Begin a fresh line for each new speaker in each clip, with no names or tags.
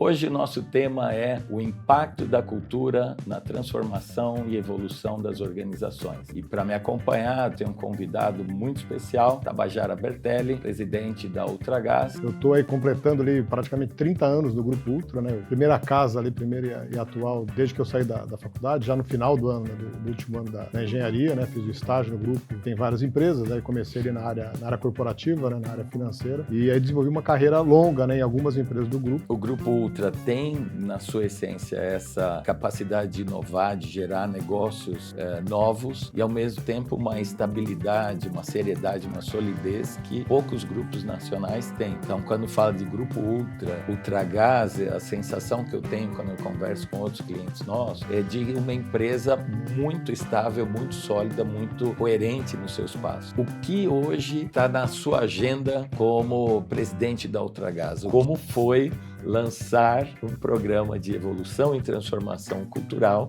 Hoje o nosso tema é o impacto da cultura na transformação e evolução das organizações. E para me acompanhar, eu tenho um convidado muito especial, Tabajara Bertelli, presidente da Ultragaz.
Eu estou aí completando ali praticamente 30 anos do Grupo Ultra, né? Primeira casa ali, primeira e atual, desde que eu saí da faculdade, já no final do ano, né? do último ano da engenharia, né? Fiz o estágio no grupo, tem várias empresas, aí comecei ali na área corporativa, né? Na área financeira, e aí desenvolvi uma carreira longa, né? Em algumas empresas do grupo.
O Grupo Ultra tem, na sua essência, essa capacidade de inovar, de gerar negócios novos e, ao mesmo tempo, uma estabilidade, uma seriedade, uma solidez que poucos grupos nacionais têm. Então, quando fala de Grupo Ultra, Ultragaz, a sensação que eu tenho quando eu converso com outros clientes nossos é de uma empresa muito estável, muito sólida, muito coerente nos seus passos. O que hoje está na sua agenda como presidente da Ultragaz? Como foi lançar um programa de evolução e transformação cultural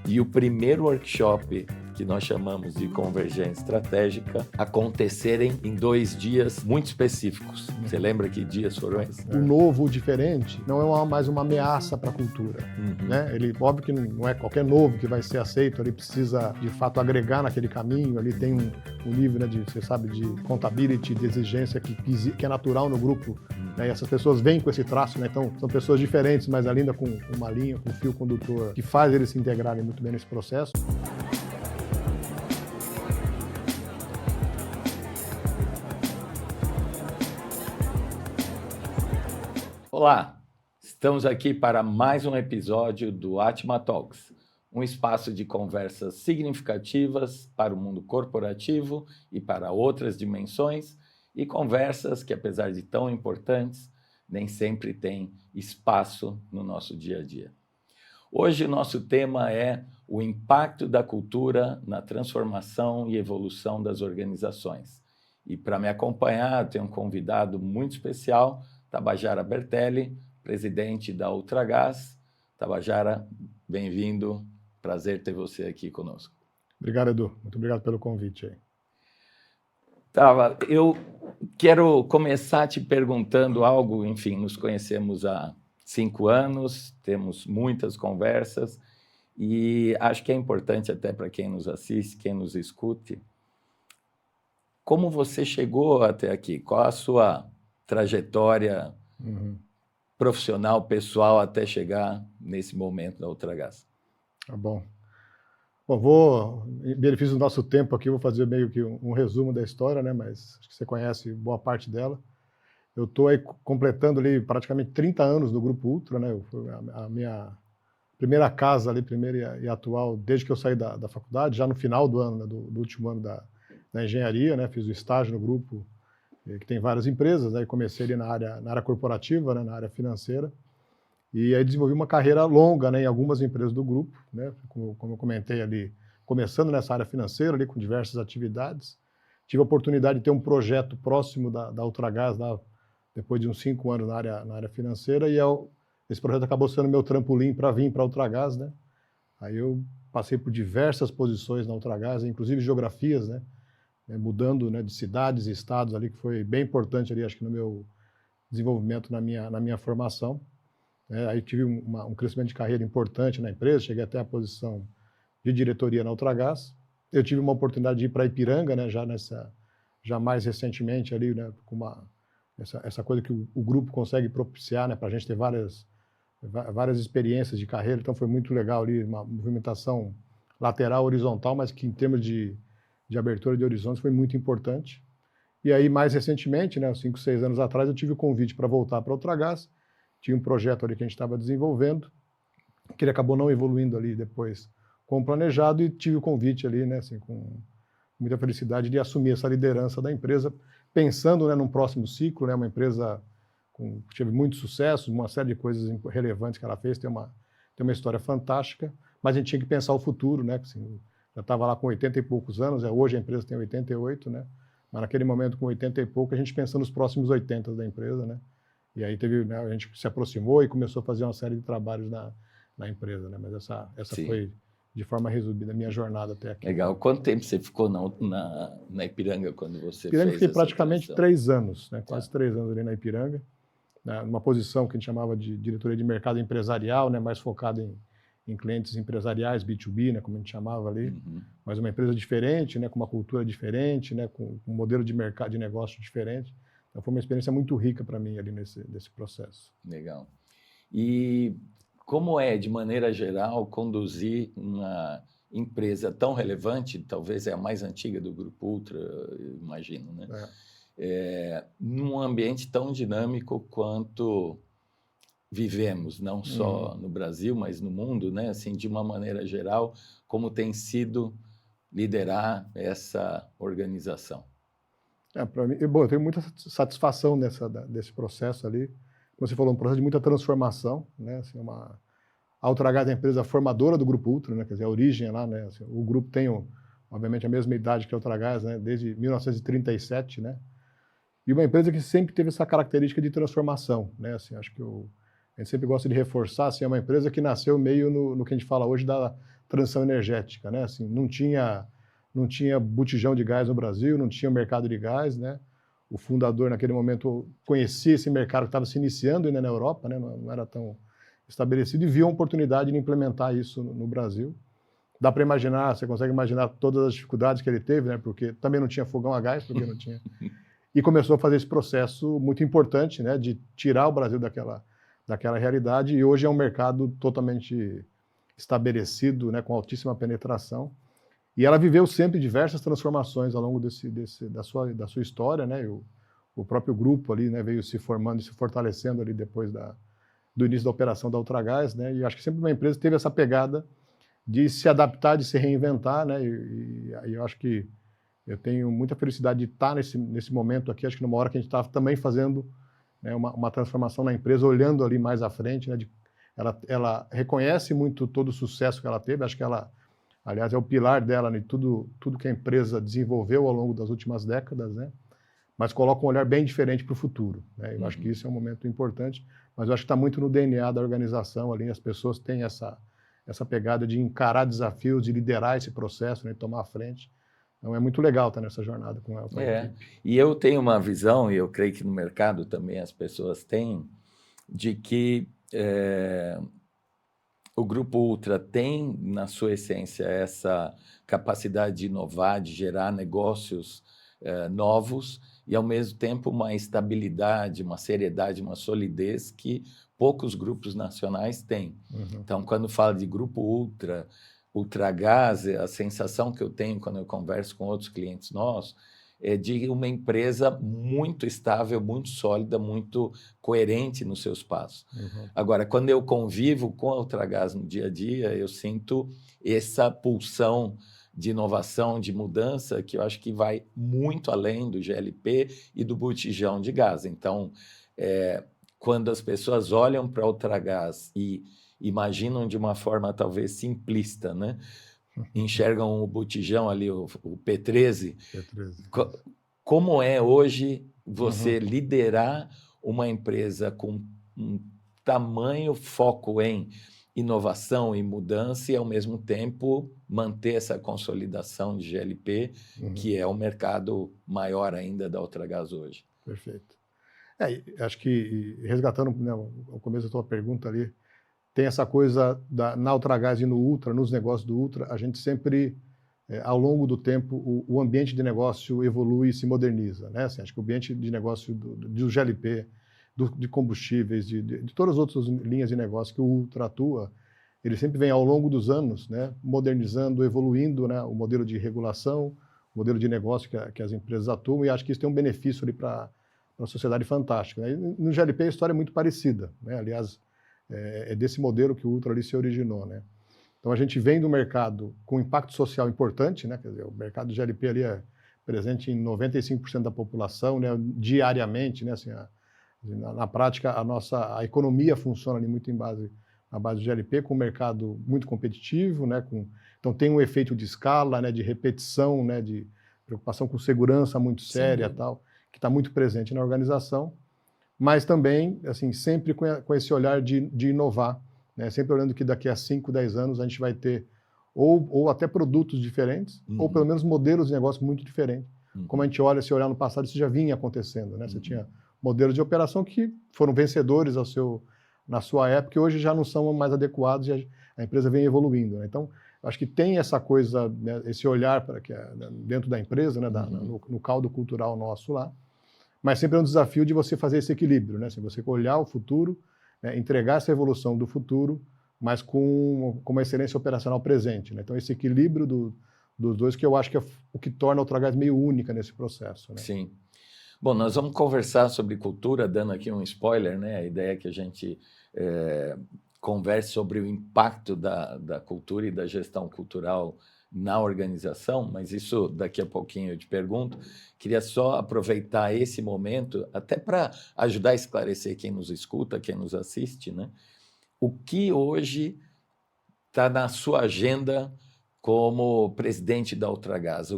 e o primeiro workshop que nós chamamos de Convergência Estratégica acontecerem em 2 dias muito específicos. Você lembra que dias foram esses?
O novo, o diferente, não é mais uma ameaça para a cultura. Né? Ele, óbvio que não é qualquer novo que vai ser aceito, ele precisa, de fato, agregar naquele caminho, ali tem um nível, né, você sabe, de contability, de exigência que é natural no grupo, né? E essas pessoas vêm com esse traço, né? Então, são pessoas diferentes, mas ainda com uma linha, com um fio condutor que faz eles se integrarem muito bem nesse processo.
Olá, estamos aqui para mais um episódio do Atma Talks, um espaço de conversas significativas para o mundo corporativo e para outras dimensões, e conversas que, apesar de tão importantes, nem sempre têm espaço no nosso dia a dia. Hoje o nosso tema é o impacto da cultura na transformação e evolução das organizações. E para me acompanhar, eu tenho um convidado muito especial, Tabajara Bertelli, presidente da Ultragaz. Tabajara, bem-vindo. Prazer ter você aqui conosco.
Obrigado, Edu. Muito obrigado pelo convite aí.
Eu quero começar te perguntando algo. Enfim, nos conhecemos há 5 anos, temos muitas conversas e acho que é importante até para quem nos assiste, quem nos escute, como você chegou até aqui? Qual a sua trajetória profissional, pessoal, até chegar nesse momento da Ultragaz?
Tá bom. Bom, em benefício do nosso tempo aqui, vou fazer meio que um resumo da história, né? Mas acho que você conhece boa parte dela. Eu estou aí completando ali praticamente 30 anos do Grupo Ultra, né? A minha primeira casa ali, primeira e atual, desde que eu saí da faculdade, já no final do ano, né? do último ano da engenharia, né? Fiz o estágio no grupo, que tem várias empresas, aí comecei ali na área corporativa, né? Na área financeira. E aí desenvolvi uma carreira longa, né, em algumas empresas do grupo, né, como eu comentei ali, começando nessa área financeira, ali, com diversas atividades. Tive a oportunidade de ter um projeto próximo da Ultragaz, lá, depois de uns 5 anos na área financeira, e esse projeto acabou sendo meu trampolim para vir para a Ultragaz, né. Aí eu passei por diversas posições na Ultragaz, inclusive geografias, né, mudando, né, de cidades e estados ali, que foi bem importante ali, acho que no meu desenvolvimento, na minha formação. Aí tive um crescimento de carreira importante na empresa, cheguei até a posição de diretoria na Ultragaz. Eu tive uma oportunidade de ir para Ipiranga, né, já mais recentemente ali, né, com essa coisa que o grupo consegue propiciar, né, para a gente ter várias experiências de carreira. Então foi muito legal ali, uma movimentação lateral, horizontal, mas que em termos de abertura de horizontes foi muito importante. E aí mais recentemente, né, 5, 6 anos atrás, eu tive o convite para voltar para a Ultragaz. Tinha um projeto ali que a gente estava desenvolvendo, que ele acabou não evoluindo ali depois como planejado, e tive o convite ali, né, assim, com muita felicidade de assumir essa liderança da empresa, pensando, né, num próximo ciclo, né, uma empresa que teve muito sucesso, uma série de coisas relevantes que ela fez, tem uma história fantástica, mas a gente tinha que pensar o futuro, né, assim, já estava lá com 80 e poucos anos, hoje a empresa tem 88, né, mas naquele momento com 80 e pouco a gente pensando nos próximos 80 da empresa, né. E aí né, a gente se aproximou e começou a fazer uma série de trabalhos na empresa, né? Mas essa foi, de forma resumida, a minha jornada até aqui.
Legal. Quanto tempo você ficou na Ipiranga quando você
Ipiranga
fez
fiquei
essa
praticamente
transição?
3 anos, né? Quase 3 anos ali na Ipiranga. né, numa posição que a gente chamava de diretoria de mercado empresarial, né, mais focada em clientes empresariais, B2B, né, como a gente chamava ali, mas uma empresa diferente, né, com uma cultura diferente, né, com um modelo de mercado de negócio diferente. Então foi uma experiência muito rica para mim ali nesse processo.
Legal. E como é, de maneira geral, conduzir uma empresa tão relevante, talvez é a mais antiga do Grupo Ultra, eu imagino, né? Num ambiente tão dinâmico quanto vivemos, não só no Brasil, mas no mundo, né? Assim, de uma maneira geral, como tem sido liderar essa organização?
Para mim, bom, eu tenho muita satisfação desse processo ali. Como você falou, um processo de muita transformação, né? Assim, a Ultragaz é a empresa formadora do Grupo Ultra, né? Quer dizer, a origem lá, né? Assim, o grupo tem, obviamente, a mesma idade que a Ultragaz, né? Desde 1937, né? E uma empresa que sempre teve essa característica de transformação, né? Assim, acho que a gente sempre gosta de reforçar, assim, é uma empresa que nasceu meio no que a gente fala hoje da transição energética, né? Assim, não tinha botijão de gás no Brasil, não tinha mercado de gás, né? O fundador, naquele momento, conhecia esse mercado que estava se iniciando ainda na Europa, né? Não era tão estabelecido, e viu a oportunidade de implementar isso no Brasil. Dá para imaginar, você consegue imaginar todas as dificuldades que ele teve, né? Porque também não tinha fogão a gás, porque não tinha. E começou a fazer esse processo muito importante, né? De tirar o Brasil daquela realidade, e hoje é um mercado totalmente estabelecido, né? Com altíssima penetração. E ela viveu sempre diversas transformações ao longo da sua história, né? E o próprio grupo ali, né, veio se formando e se fortalecendo ali depois do início da operação da Ultragaz, né? E acho que sempre uma empresa teve essa pegada de se adaptar, de se reinventar, né? E eu acho que eu tenho muita felicidade de estar nesse momento aqui, acho que numa hora que a gente está também fazendo, né, uma transformação na empresa, olhando ali mais à frente, né? Ela reconhece muito todo o sucesso que ela teve, acho que aliás, é o pilar dela, né, tudo que a empresa desenvolveu ao longo das últimas décadas, né? Mas coloca um olhar bem diferente para o futuro, né? Eu acho que isso é um momento importante, mas eu acho que está muito no DNA da organização ali, as pessoas têm essa pegada de encarar desafios, de liderar esse processo, né, tomar a frente. Então é muito legal estar nessa jornada com a equipe.
E eu tenho uma visão, e eu creio que no mercado também as pessoas têm, de que o Grupo Ultra tem, na sua essência, essa capacidade de inovar, de gerar negócios novos e, ao mesmo tempo, uma estabilidade, uma seriedade, uma solidez que poucos grupos nacionais têm. Então, quando fala de Grupo Ultra, Ultragaz, a sensação que eu tenho quando eu converso com outros clientes nossos é de uma empresa muito estável, muito sólida, muito coerente nos seus passos. Agora, quando eu convivo com a Ultragaz no dia a dia, eu sinto essa pulsão de inovação, de mudança, que eu acho que vai muito além do GLP e do botijão de gás. Então, quando as pessoas olham para a Ultragaz e imaginam de uma forma talvez simplista, né? Enxergam o botijão ali, o P13. Como é hoje você liderar uma empresa com um tamanho foco em inovação e mudança e, ao mesmo tempo, manter essa consolidação de GLP, que é o mercado maior ainda da Ultragaz hoje?
Perfeito. Acho que, resgatando, né, o começo da tua pergunta ali, tem essa coisa na Ultragaz e no Ultra, nos negócios do Ultra, a gente sempre, ao longo do tempo, o ambiente de negócio evolui e se moderniza, né? Assim, acho que o ambiente de negócio do GLP, de combustíveis, de todas as outras linhas de negócio que o Ultra atua, ele sempre vem ao longo dos anos, né, modernizando, evoluindo, né, o modelo de regulação, o modelo de negócio que as empresas atuam, e acho que isso tem um benefício ali para a sociedade fantástico, né? E no GLP a história é muito parecida, né? Aliás, é desse modelo que o Ultra ali se originou, né? Então a gente vem do mercado com impacto social importante, né? Quer dizer, o mercado do GLP ali é presente em 95% da população, né, diariamente, né? Assim, na prática a economia funciona ali muito na base do GLP, com um mercado muito competitivo, né? Então tem um efeito de escala, né? De repetição, né? De preocupação com segurança muito séria, tal, que está muito presente na organização. Mas também, assim, sempre com esse olhar de inovar, né? Sempre olhando que daqui a 5, 10 anos a gente vai ter ou até produtos diferentes, ou pelo menos modelos de negócio muito diferentes. Como a gente olha, se olhar no passado, isso já vinha acontecendo, né? Você tinha modelos de operação que foram vencedores na sua época e hoje já não são mais adequados e a empresa vem evoluindo, né? Então, acho que tem essa coisa, né, esse olhar para que dentro da empresa, né, no caldo cultural nosso lá, mas sempre é um desafio de você fazer esse equilíbrio, né? Assim, você olhar o futuro, né, entregar essa evolução do futuro, mas com uma excelência operacional presente, né? Então, esse equilíbrio dos dois que eu acho que é o que torna a Ultragaz meio única nesse processo, né?
Sim. Bom, nós vamos conversar sobre cultura, dando aqui um spoiler, né? A ideia é que a gente converse sobre o impacto da cultura e da gestão cultural na organização, mas isso daqui a pouquinho eu te pergunto. Queria só aproveitar esse momento até para ajudar a esclarecer quem nos escuta, quem nos assiste, né? O que hoje está na sua agenda como presidente da Ultragaz?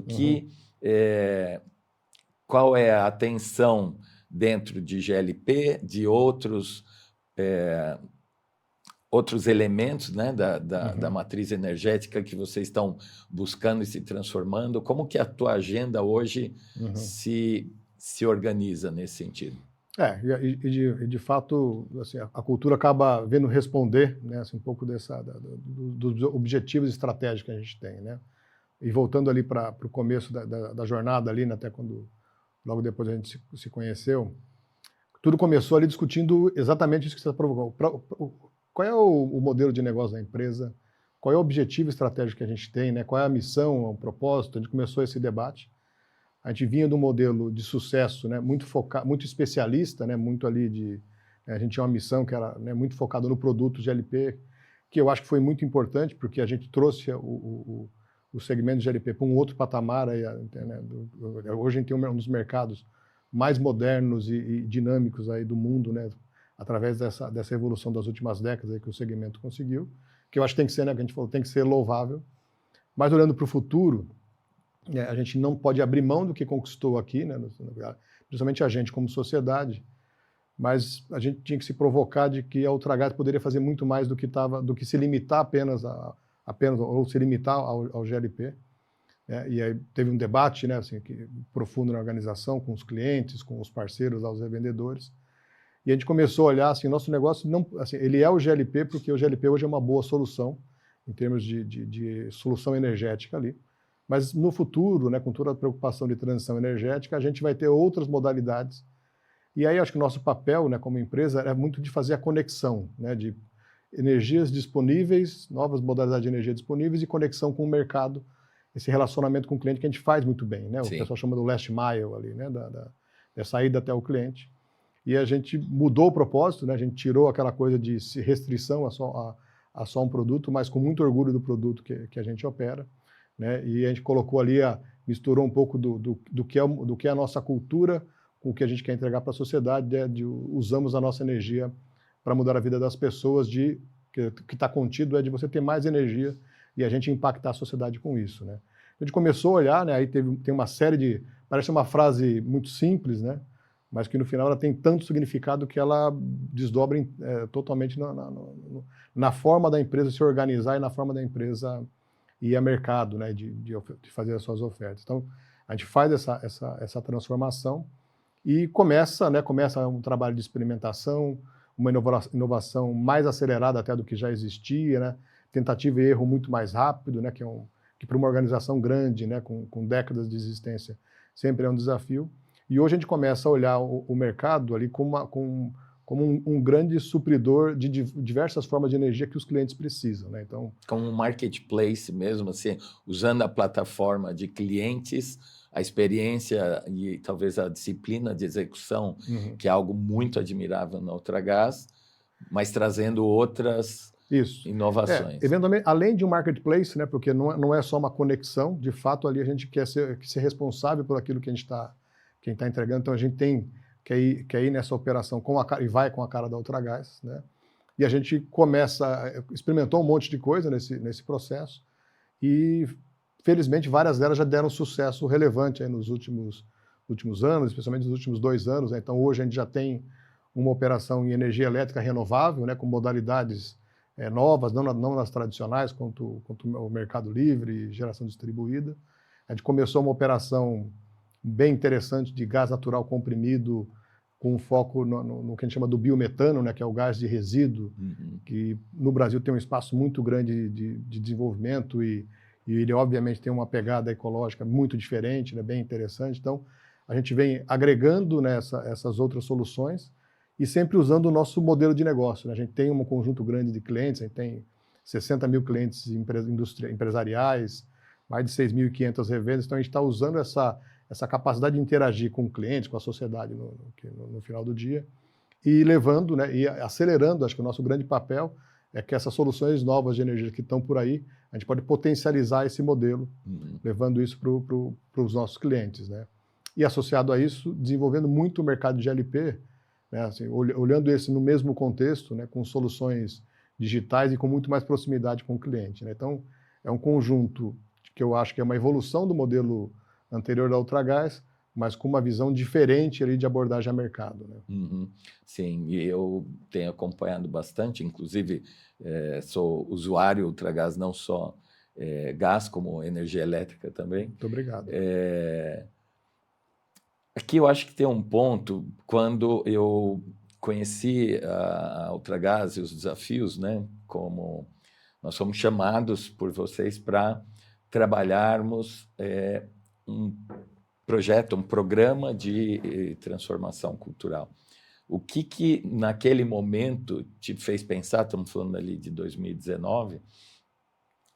Qual é a atenção dentro de GLP, de outros elementos, né, da matriz energética que vocês estão buscando e se transformando? Como que a tua agenda hoje se organiza nesse sentido?
De fato, assim, a cultura acaba vendo responder, né, assim, um pouco dos objetivos estratégicos que a gente tem, né? E voltando ali para o começo da jornada ali, né, até quando logo depois a gente se conheceu, tudo começou ali discutindo exatamente isso que você está provocando. Qual é o modelo de negócio da empresa? Qual é o objetivo estratégico que a gente tem, né? Qual é a missão, o propósito? A gente começou esse debate. A gente vinha de um modelo de sucesso, né, muito especialista, né, muito ali a gente tinha uma missão que era, né, muito focada no produto GLP, que eu acho que foi muito importante, porque a gente trouxe o segmento de GLP para um outro patamar. Aí, né, hoje a gente tem um dos mercados mais modernos e dinâmicos aí do mundo, né, através dessa evolução das últimas décadas aí que o segmento conseguiu, que eu acho que tem que ser, né, que a gente falou, tem que ser louvável. Mas olhando para o futuro, a gente não pode abrir mão do que conquistou aqui, né, principalmente a gente como sociedade, mas a gente tinha que se provocar de que a Ultragaz poderia fazer muito mais do que se limitar apenas ou se limitar ao GLP. Né? E aí teve um debate, né, assim, profundo na organização, com os clientes, com os parceiros, os revendedores. E a gente começou a olhar, assim, nosso negócio, não, assim, ele é o GLP, porque o GLP hoje é uma boa solução, em termos de solução energética ali. Mas no futuro, né, com toda a preocupação de transição energética, a gente vai ter outras modalidades. E aí acho que o nosso papel, né, como empresa é muito de fazer a conexão, né, de energias disponíveis, novas modalidades de energia disponíveis e conexão com o mercado, esse relacionamento com o cliente que a gente faz muito bem, né? O pessoal chama do last mile ali, né, da saída até o cliente. E a gente mudou o propósito, né? A gente tirou aquela coisa de restrição a só um produto, mas com muito orgulho do produto que a gente opera. Né? E a gente colocou ali, misturou um pouco do que é a nossa cultura com o que a gente quer entregar para a sociedade, né? Usamos a nossa energia para mudar a vida das pessoas, que está contido de você ter mais energia e a gente impactar a sociedade com isso. Né? A gente começou a olhar, né? Aí tem uma série parece uma frase muito simples, né? Mas que no final ela tem tanto significado que ela desdobra totalmente na forma da empresa se organizar e na forma da empresa ir a mercado, né, de fazer as suas ofertas. Então, a gente faz essa transformação e começa um trabalho de experimentação, uma inovação mais acelerada até do que já existia, né, tentativa e erro muito mais rápido, né, que para uma organização grande, né, com décadas de existência, sempre é um desafio. E hoje a gente começa a olhar o mercado ali como um grande supridor de diversas formas de energia que os clientes precisam, né? Então,
como um marketplace mesmo, assim, usando a plataforma de clientes, a experiência e talvez a disciplina de execução, que é algo muito admirável na Ultragaz, mas trazendo outras inovações.
Eventualmente, além de um marketplace, né? Porque não é só uma conexão, de fato ali a gente quer ser responsável por aquilo que a gente está entregando, então a gente quer ir nessa operação e vai com a cara da Ultragaz, né? E a gente experimentou um monte de coisa nesse processo e, felizmente, várias delas já deram sucesso relevante aí nos últimos anos, especialmente nos últimos 2 anos. Né? Então, hoje a gente já tem uma operação em energia elétrica renovável, né, com modalidades novas, não nas tradicionais, quanto o mercado livre e geração distribuída. A gente começou uma operação bem interessante de gás natural comprimido com um foco no que a gente chama do biometano, né, que é o gás de resíduo, que no Brasil tem um espaço muito grande de desenvolvimento e ele, obviamente, tem uma pegada ecológica muito diferente, né, bem interessante. Então, a gente vem agregando, né, essas outras soluções e sempre usando o nosso modelo de negócio, né? A gente tem um conjunto grande de clientes, a gente tem 60 mil clientes empresariais, mais de 6.500 revendas, então a gente está usando essa capacidade de interagir com clientes, com a sociedade no final do dia, e levando, né, e acelerando. Acho que o nosso grande papel é que essas soluções novas de energia que estão por aí, a gente pode potencializar esse modelo, levando isso para os nossos clientes, né? E associado a isso, desenvolvendo muito o mercado de GLP, né, assim, olhando esse no mesmo contexto, né, com soluções digitais e com muito mais proximidade com o cliente, né? Então, é um conjunto que eu acho que é uma evolução do modelo anterior da Ultragaz, mas com uma visão diferente ali de abordagem a mercado, né?
Sim, e eu tenho acompanhado bastante, inclusive sou usuário Ultragaz, não só gás, como energia elétrica também.
Muito obrigado.
Aqui eu acho que tem um ponto, quando eu conheci a Ultragaz e os desafios, né, como nós fomos chamados por vocês para trabalharmos um projeto, um programa de transformação cultural. O que naquele momento te fez pensar, estamos falando ali de 2019,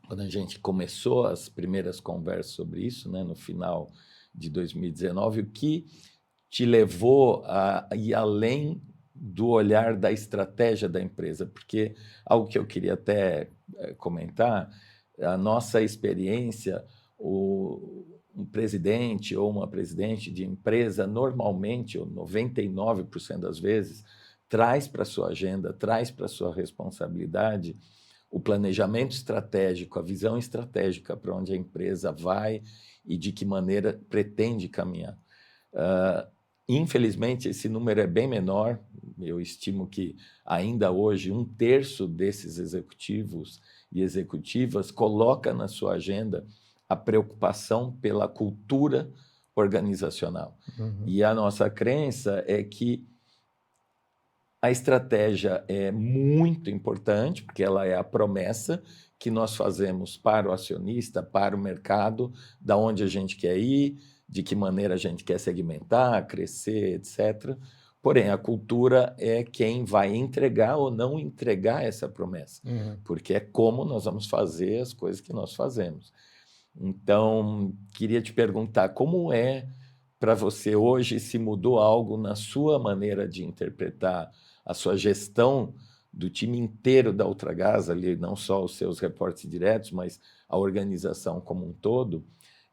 quando a gente começou as primeiras conversas sobre isso, né, no final de 2019, o que te levou a ir além do olhar da estratégia da empresa? Porque algo que eu queria até comentar, a nossa experiência, um presidente ou uma presidente de empresa, normalmente, ou 99% das vezes, traz para a sua agenda, traz para a sua responsabilidade o planejamento estratégico, a visão estratégica para onde a empresa vai e de que maneira pretende caminhar. Infelizmente, esse número é bem menor. Eu estimo que ainda hoje 1/3 desses executivos e executivas coloca na sua agenda a preocupação pela cultura organizacional. E a nossa crença é que a estratégia é muito importante, porque ela é a promessa que nós fazemos para o acionista, para o mercado, da onde a gente quer ir, de que maneira a gente quer segmentar, crescer, etc. Porém, a cultura é quem vai entregar ou não entregar essa promessa, porque é como nós vamos fazer as coisas que nós fazemos. Então, queria te perguntar, como é para você hoje, se mudou algo na sua maneira de interpretar a sua gestão do time inteiro da Ultragaz, ali, não só os seus reportes diretos, mas a organização como um todo,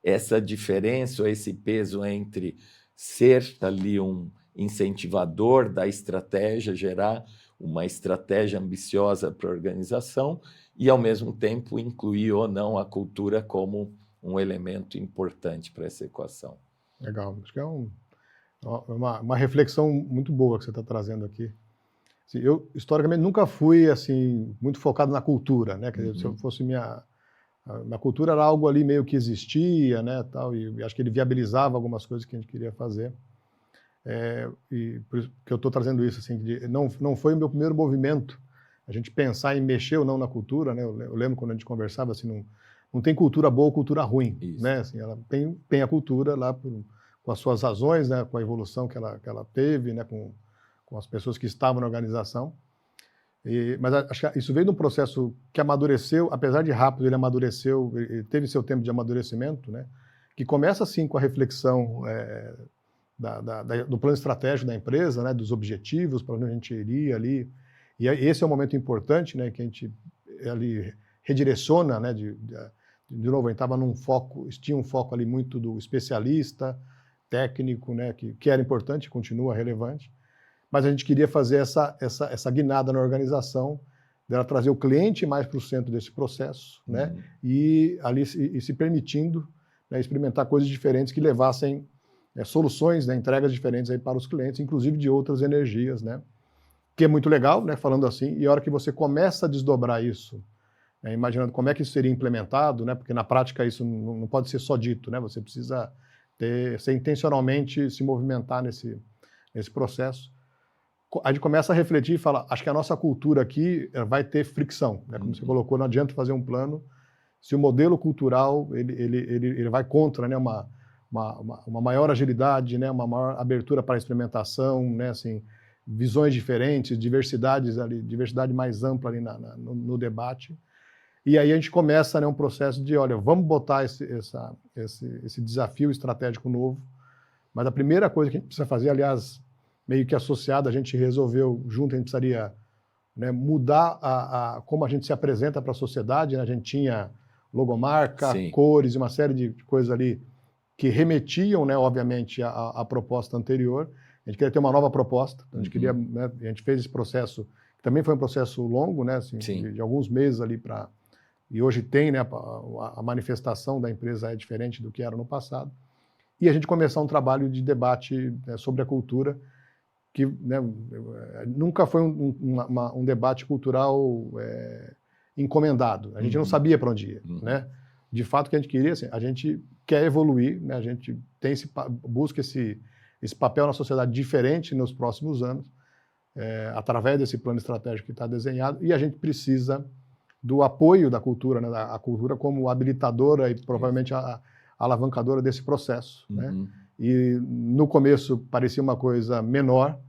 essa diferença ou esse peso entre ser ali um incentivador da estratégia, gerar uma estratégia ambiciosa para a organização e, ao mesmo tempo, incluir ou não a cultura como um elemento importante para essa equação.
Legal, acho que é uma reflexão muito boa que você está trazendo aqui. Assim, eu, historicamente, nunca fui assim, muito focado na cultura, né? Quer dizer, se eu fosse minha cultura era algo ali meio que existia, né, tal, e acho que ele viabilizava algumas coisas que a gente queria fazer. E por isso que eu estou trazendo isso, assim, não foi o meu primeiro movimento, a gente pensar em mexer ou não na cultura, né? Eu lembro quando a gente conversava, assim, não tem cultura boa ou cultura ruim, né? Assim, ela tem a cultura lá com as suas razões, né, com a evolução que ela teve, né, com as pessoas que estavam na organização. Mas acho que isso veio de um processo que amadureceu, apesar de rápido, ele amadureceu, ele teve seu tempo de amadurecimento, né, que começa assim com a reflexão do plano estratégico da empresa, né, dos objetivos, para onde a gente iria ali. E esse é um momento importante, né, que a gente ali redireciona, né, de novo, a gente estava tinha um foco ali muito do especialista, técnico, né, que era importante, continua relevante, mas a gente queria fazer essa guinada na organização, dela trazer o cliente mais para o centro desse processo, né, e ali se permitindo, né, experimentar coisas diferentes que levassem soluções, né, entregas diferentes aí para os clientes, inclusive de outras energias, né, que é muito legal, né, falando assim, e a hora que você começa a desdobrar isso, imaginando como é que isso seria implementado, né, porque na prática isso não pode ser só dito, né, você precisa intencionalmente se movimentar nesse processo, a gente começa a refletir e fala, acho que a nossa cultura aqui vai ter fricção, né? Como você colocou, não adianta fazer um plano se o modelo cultural ele vai contra, né, uma maior agilidade, né, uma maior abertura para a experimentação, né, assim, visões diferentes, diversidade mais ampla ali no debate. E aí a gente começa, né, um processo de, olha, vamos botar esse desafio estratégico novo, mas a primeira coisa que a gente precisa fazer, aliás, meio que associado, a gente resolveu junto, a gente precisaria, né, mudar como a gente se apresenta para a sociedade, né? A gente tinha logomarca,
Sim.
cores e uma série de coisas ali que remetiam, né, obviamente, à proposta anterior. A gente queria ter uma nova proposta, a gente queria, né, a gente fez esse processo, que também foi um processo longo, né, assim, de alguns meses ali para... E hoje tem, né, a manifestação da empresa é diferente do que era no passado. E a gente começar um trabalho de debate, né, sobre a cultura, que, né, nunca foi um debate cultural encomendado. A gente não sabia para onde ia, né? De fato, o que a gente queria, assim, a gente quer evoluir, né? A gente tem busca esse papel na sociedade diferente nos próximos anos, através desse plano estratégico que está desenhado, e a gente precisa do apoio da cultura, né? A cultura como habilitadora e provavelmente a alavancadora desse processo, né? E no começo parecia uma coisa menor,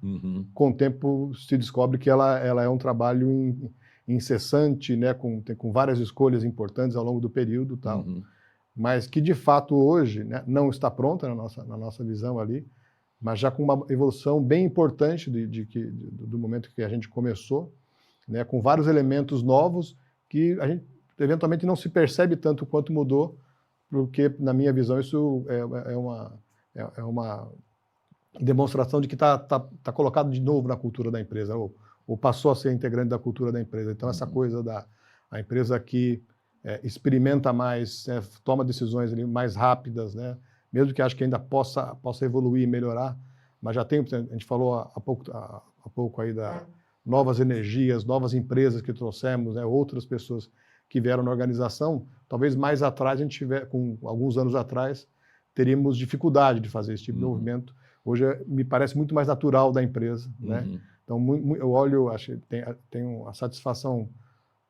com o tempo se descobre que ela é um trabalho incessante, né, com várias escolhas importantes ao longo do período, tal, mas que de fato hoje, né, não está pronta na nossa visão ali, mas já com uma evolução bem importante do momento que a gente começou, né, com vários elementos novos que a gente eventualmente não se percebe tanto quanto mudou, porque na minha visão isso é uma demonstração de que está colocado de novo na cultura da empresa, ou passou a ser integrante da cultura da empresa. Então, essa coisa a empresa que experimenta mais, toma decisões ali mais rápidas, né? Mesmo que acho que ainda possa evoluir e melhorar, mas já tem, a gente falou há pouco aí da novas energias, novas empresas que trouxemos, né? Outras pessoas que vieram na organização, talvez mais atrás, com alguns anos atrás, teríamos dificuldade de fazer esse tipo de movimento. Hoje me parece muito mais natural da empresa, né? Então, eu olho, acho que tenho a satisfação,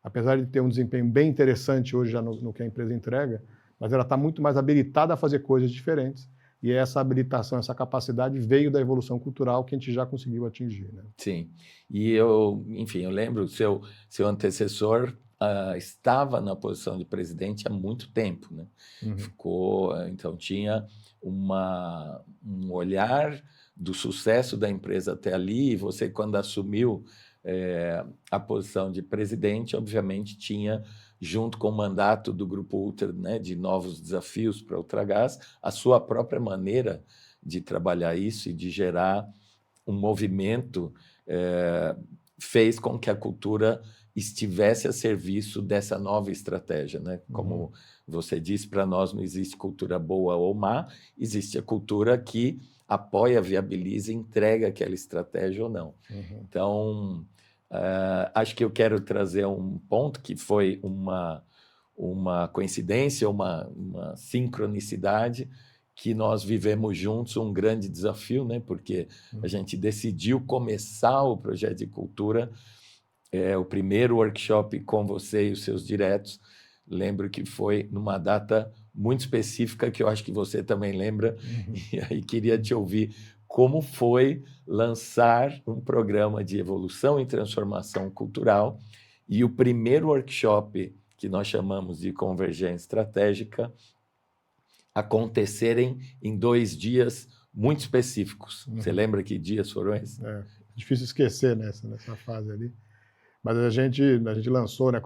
apesar de ter um desempenho bem interessante hoje já no que a empresa entrega, mas ela está muito mais habilitada a fazer coisas diferentes, e essa habilitação, essa capacidade veio da evolução cultural que a gente já conseguiu atingir, né?
Sim. E enfim, eu lembro, seu antecessor estava na posição de presidente há muito tempo, né? Então tinha um olhar do sucesso da empresa até ali, e você, quando assumiu a posição de presidente, obviamente tinha, junto com o mandato do Grupo Ultra, né, de novos desafios para a Ultragaz, a sua própria maneira de trabalhar isso e de gerar um movimento fez com que a cultura estivesse a serviço dessa nova estratégia, né? Como você disse, para nós não existe cultura boa ou má, existe a cultura que apoia, viabiliza e entrega aquela estratégia ou não. Então, acho que eu quero trazer um ponto que foi uma coincidência, uma sincronicidade, que nós vivemos juntos um grande desafio, né? Porque a gente decidiu começar o projeto de cultura, o primeiro workshop com você e os seus diretos. Lembro que foi numa data muito específica, que eu acho que você também lembra, e aí queria te ouvir como foi lançar um programa de evolução e transformação cultural, e o primeiro workshop, que nós chamamos de Convergência Estratégica, acontecerem em 2 dias muito específicos. Você lembra que dias foram esses?
Difícil esquecer nessa fase ali. Mas a gente lançou, né?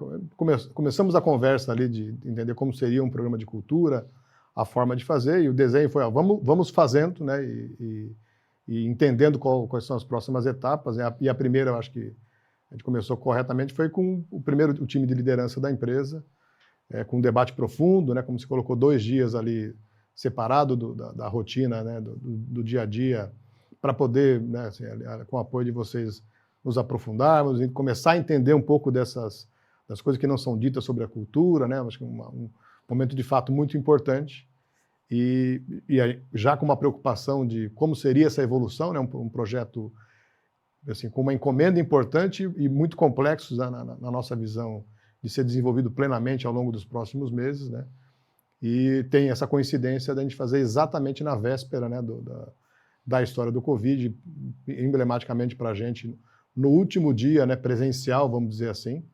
Começamos a conversa ali de entender como seria um programa de cultura, a forma de fazer, e o desenho foi, vamos fazendo, né? E entendendo quais são as próximas etapas. E a primeira, eu acho que a gente começou corretamente, foi com o time de liderança da empresa, com um debate profundo, né? Como se colocou 2 dias ali separado da rotina, né? do dia a dia, para poder, né? Assim, com o apoio de vocês, nos aprofundarmos e começar a entender um pouco das coisas que não são ditas sobre a cultura, né? Acho que um momento de fato muito importante. e aí, já com uma preocupação de como seria essa evolução, né, um projeto assim, com uma encomenda importante e muito complexo na nossa visão de ser desenvolvido plenamente ao longo dos próximos meses, né? E tem essa coincidência da gente fazer exatamente na véspera, né, da história do Covid, emblematicamente para a gente, no último dia, né, presencial, vamos dizer assim.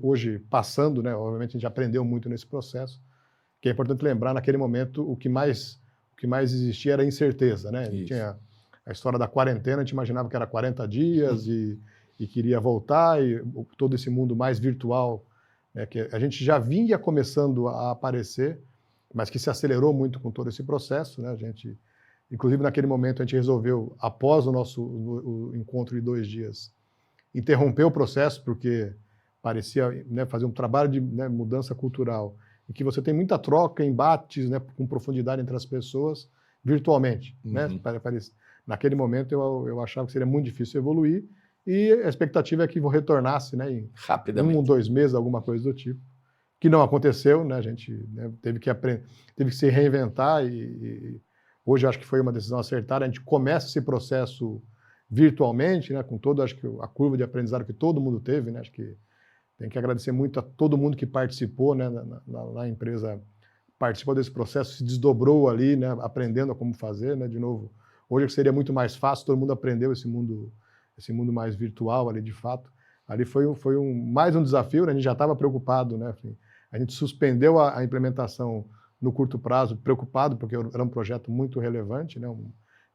Hoje, passando, né, obviamente a gente aprendeu muito nesse processo, que é importante lembrar, naquele momento, o que mais existia era incerteza, né? Tinha a história da quarentena, a gente imaginava que era 40 dias e queria voltar, e todo esse mundo mais virtual, né, que a gente já vinha começando a aparecer, mas que se acelerou muito com todo esse processo, né? A gente, inclusive naquele momento, a gente resolveu, após o encontro de 2 dias, interromper o processo, porque parecia, né, fazer um trabalho de, né, mudança cultural, em que você tem muita troca, embates, né, com profundidade entre as pessoas, virtualmente. Né? Naquele momento eu achava que seria muito difícil evoluir, e a expectativa é que retornasse, né, em 1 ou 2 meses, alguma coisa do tipo, que não aconteceu, né? A gente, né, teve que se reinventar, e hoje acho que foi uma decisão acertada. A gente começa esse processo virtualmente, né, com acho que a curva de aprendizado que todo mundo teve, né? Acho que tem que agradecer muito a todo mundo que participou, né, na empresa, participou desse processo, se desdobrou ali, né, aprendendo a como fazer, né, de novo. Hoje seria muito mais fácil, todo mundo aprendeu esse mundo mais virtual ali, de fato. Ali foi mais um desafio, né, a gente já estava preocupado, né, enfim, a gente suspendeu a implementação no curto prazo, preocupado, porque era um projeto muito relevante, né,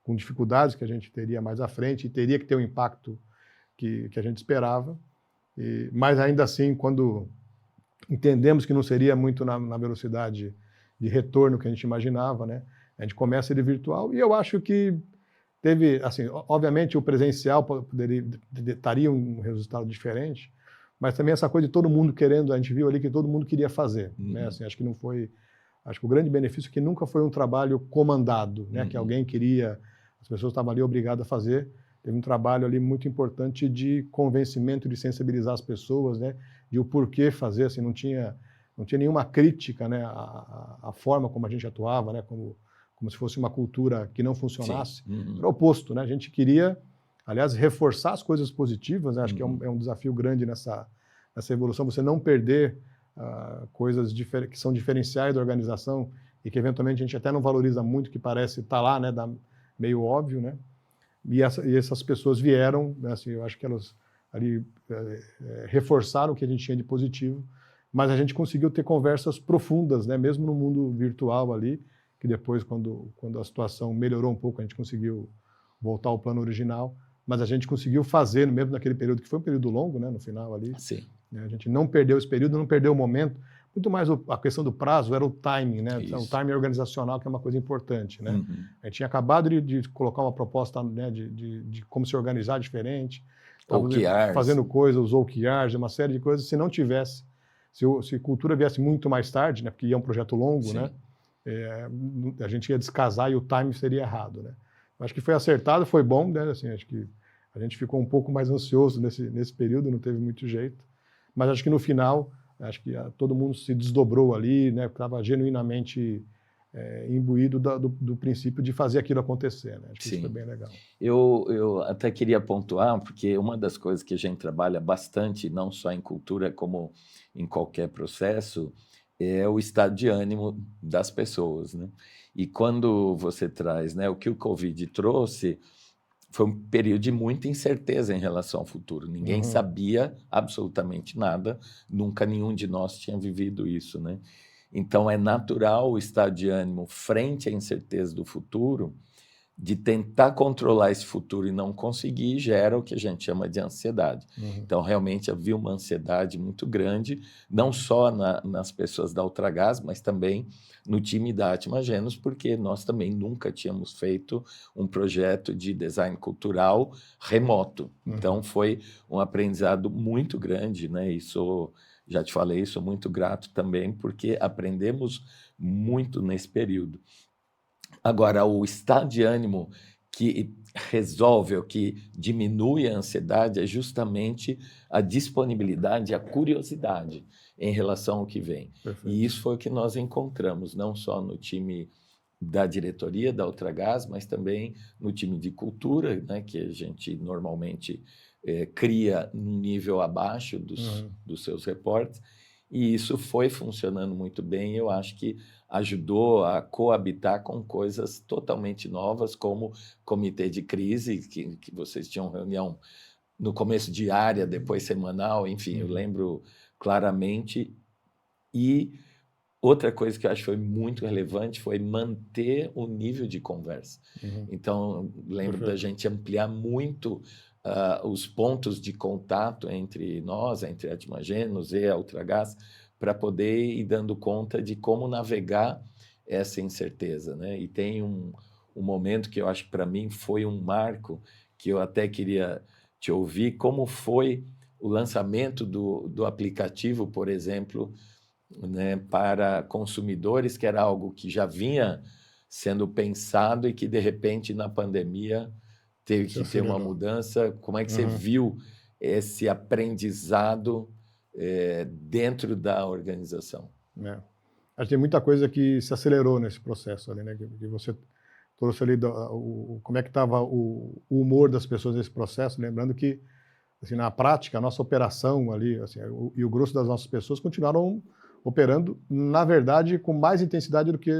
com dificuldades que a gente teria mais à frente, e teria que ter o impacto que a gente esperava. Mas ainda assim, quando entendemos que não seria muito na velocidade de retorno que a gente imaginava, né, a gente começa ele virtual, e eu acho que teve, assim, obviamente o presencial estaria um resultado diferente, mas também essa coisa de todo mundo querendo, a gente viu ali que todo mundo queria fazer, né, assim, acho que o grande benefício é que nunca foi um trabalho comandado, né, que alguém queria, as pessoas estavam ali obrigadas a fazer. Teve um trabalho ali muito importante de convencimento, de sensibilizar as pessoas, né, de o porquê fazer, assim, não tinha nenhuma crítica, né, à forma como a gente atuava, né, como se fosse uma cultura que não funcionasse. Era o oposto, né, a gente queria, aliás, reforçar as coisas positivas, né, acho que é um desafio grande nessa evolução, você não perder coisas que são diferenciais da organização e que eventualmente a gente até não valoriza muito, que parece estar lá, né, meio óbvio, né. E essas pessoas vieram, né, assim, eu acho que elas ali reforçaram o que a gente tinha de positivo, mas a gente conseguiu ter conversas profundas, né, mesmo no mundo virtual ali, que depois, quando a situação melhorou um pouco, a gente conseguiu voltar ao plano original, mas a gente conseguiu fazer, mesmo naquele período, que foi um período longo, né, no final ali.
Sim.
Né, a gente não perdeu esse período, não perdeu o momento. Muito mais a questão do prazo era o timing, né? O timing organizacional, que é uma coisa importante, né? A gente tinha acabado de colocar uma proposta, né, de como se organizar diferente, fazendo coisas, os OKRs, uma série de coisas. Se não tivesse, se cultura viesse muito mais tarde, né, porque ia um projeto longo, né, a gente ia descasar e o timing seria errado, né? Acho que foi acertado, foi bom, né? Assim, acho que a gente ficou um pouco mais ansioso nesse período, não teve muito jeito, mas acho que no final, acho que todo mundo se desdobrou ali, né? Estava genuinamente imbuído do princípio de fazer aquilo acontecer, né? Acho que isso foi bem legal.
Eu até queria pontuar, porque uma das coisas que a gente trabalha bastante, não só em cultura como em qualquer processo, é o estado de ânimo das pessoas, né? E quando você traz, né, o que o Covid trouxe, foi um período de muita incerteza em relação ao futuro. Ninguém sabia absolutamente nada, nunca nenhum de nós tinha vivido isso, né? Então, é natural o estado de ânimo frente à incerteza do futuro, de tentar controlar esse futuro e não conseguir, gera o que a gente chama de ansiedade. Então, realmente, havia uma ansiedade muito grande, não só nas pessoas da Ultragaz, mas também no time da Atma Genos, porque nós também nunca tínhamos feito um projeto de design cultural remoto. Então, foi um aprendizado muito grande, né? Isso, já te falei, sou muito grato também, porque aprendemos muito nesse período. Agora, o estado de ânimo que resolve ou que diminui a ansiedade é justamente a disponibilidade, a curiosidade em relação ao que vem.
Perfeito.
E isso foi o que nós encontramos, não só no time da diretoria da Ultragaz, mas também no time de cultura, né, que a gente normalmente cria num nível abaixo dos seus reportes, e isso foi funcionando muito bem. Eu acho que ajudou a coabitar com coisas totalmente novas, como comitê de crise, que vocês tinham reunião no começo diária, depois semanal, enfim, eu lembro claramente. E outra coisa que eu acho que foi muito relevante foi manter o nível de conversa. Então, lembro da gente ampliar muito os pontos de contato entre nós, entre a Admagenos e a Ultragaz, para poder ir dando conta de como navegar essa incerteza, né? E tem um momento que eu acho que para mim foi um marco, que eu até queria te ouvir, como foi o lançamento do aplicativo, por exemplo, né, para consumidores, que era algo que já vinha sendo pensado e que, de repente, na pandemia, teve que ter uma mudança. Como é que você viu esse aprendizado dentro da organização?
Acho que tem muita coisa que se acelerou nesse processo ali, né? Que você trouxe ali como é que estava o humor das pessoas nesse processo, lembrando que, assim, na prática, a nossa operação ali, assim, e o grosso das nossas pessoas continuaram operando, na verdade, com mais intensidade do que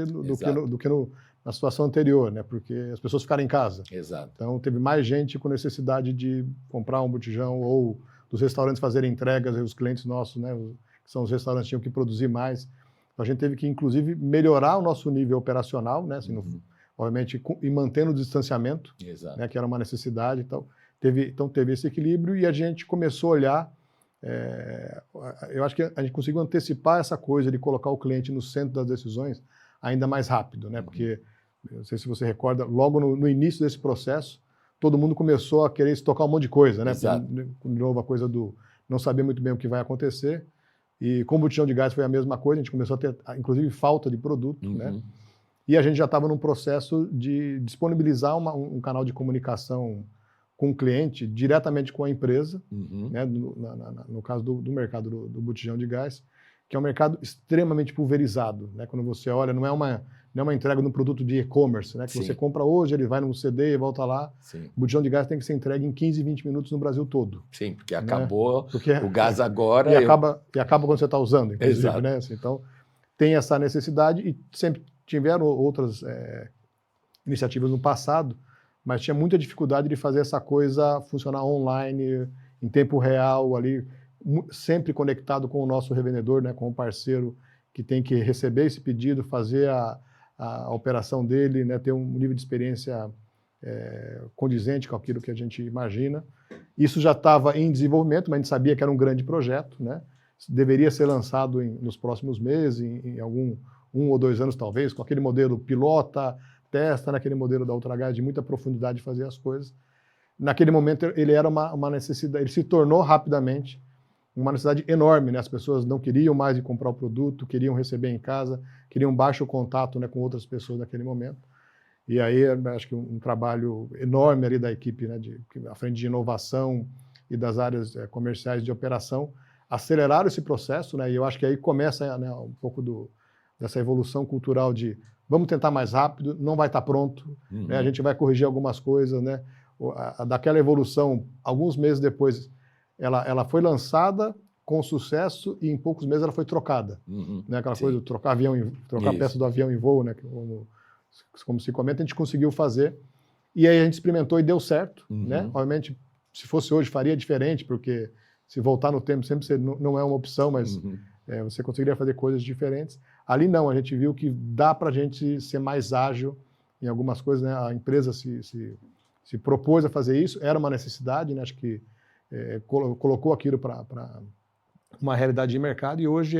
na situação anterior, né? Porque as pessoas ficaram em casa.
Exato.
Então, teve mais gente com necessidade de comprar um botijão, ou dos restaurantes fazerem entregas, e os clientes nossos, né, que são os restaurantes, tinham que produzir mais. Então, a gente teve que, inclusive, melhorar o nosso nível operacional, né? Assim, obviamente, e mantendo o distanciamento, né, que era uma necessidade. Então, teve esse equilíbrio, e a gente começou a olhar. Eu acho que a gente conseguiu antecipar essa coisa de colocar o cliente no centro das decisões ainda mais rápido, né? Porque, não sei se você recorda, logo no início desse processo, todo mundo começou a querer estocar um monte de coisa, né? De novo, a coisa do não saber muito bem o que vai acontecer. E com o botijão de gás foi a mesma coisa, a gente começou a ter, inclusive, falta de produto, né? E a gente já estava num processo de disponibilizar um canal de comunicação com o cliente, diretamente com a empresa, né, no caso do mercado do botijão de gás, que é um mercado extremamente pulverizado, né? Quando você olha, não é uma entrega de um produto de e-commerce, né? Que você compra hoje, ele vai num CD e volta lá. O botijão de gás tem que ser entregue em 15, 20 minutos no Brasil todo.
Sim, porque acabou o gás agora.
E acaba quando você está usando, inclusive, né? Assim, então, tem essa necessidade, e sempre tiveram outras iniciativas no passado, mas tinha muita dificuldade de fazer essa coisa funcionar online, em tempo real, ali, sempre conectado com o nosso revendedor, né, com o parceiro que tem que receber esse pedido, fazer a operação dele, né, ter um nível de experiência condizente com aquilo que a gente imagina. Isso já estava em desenvolvimento, mas a gente sabia que era um grande projeto, né? Deveria ser lançado nos próximos meses, em algum 1 ou 2 anos talvez, com aquele modelo pilota, testa naquele modelo da Ultragaz de muita profundidade de fazer as coisas. Naquele momento ele era uma necessidade, ele se tornou rapidamente uma necessidade enorme, né? As pessoas não queriam mais ir comprar o produto, queriam receber em casa, queriam baixo contato, né, com outras pessoas naquele momento. E aí acho que um trabalho enorme ali da equipe, né, à frente de inovação e das áreas comerciais de operação, aceleraram esse processo, né? E eu acho que aí começa, né, um pouco dessa evolução cultural de vamos tentar mais rápido, não vai estar pronto, né? A gente vai corrigir algumas coisas, né? Daquela evolução, alguns meses depois, ela foi lançada com sucesso e em poucos meses ela foi trocada, né? Aquela coisa de trocar peça do avião em voo, né? Como se comenta, a gente conseguiu fazer, e aí a gente experimentou e deu certo, né? Obviamente, se fosse hoje faria diferente, porque se voltar no tempo sempre não é uma opção, mas você conseguiria fazer coisas diferentes. Ali não, a gente viu que dá para a gente ser mais ágil em algumas coisas, né? A empresa se propôs a fazer isso, era uma necessidade, né? Acho que colocou aquilo para uma realidade de mercado, e hoje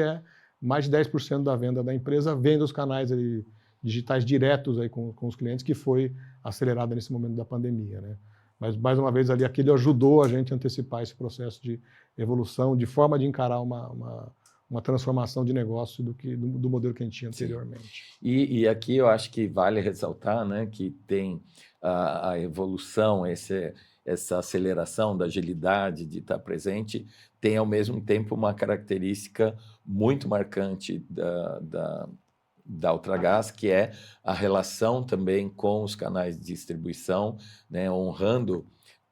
mais de 10% da venda da empresa vem dos canais ali, digitais diretos aí com os clientes, que foi acelerado nesse momento da pandemia, né? Mas, mais uma vez, ali aquilo ajudou a gente a antecipar esse processo de evolução, de forma de encarar uma transformação de negócio do modelo que a gente tinha anteriormente.
E aqui eu acho que vale ressaltar, né, que tem a evolução, essa aceleração da agilidade, de estar presente, tem ao mesmo tempo uma característica muito marcante da Ultragaz, que é a relação também com os canais de distribuição, né, honrando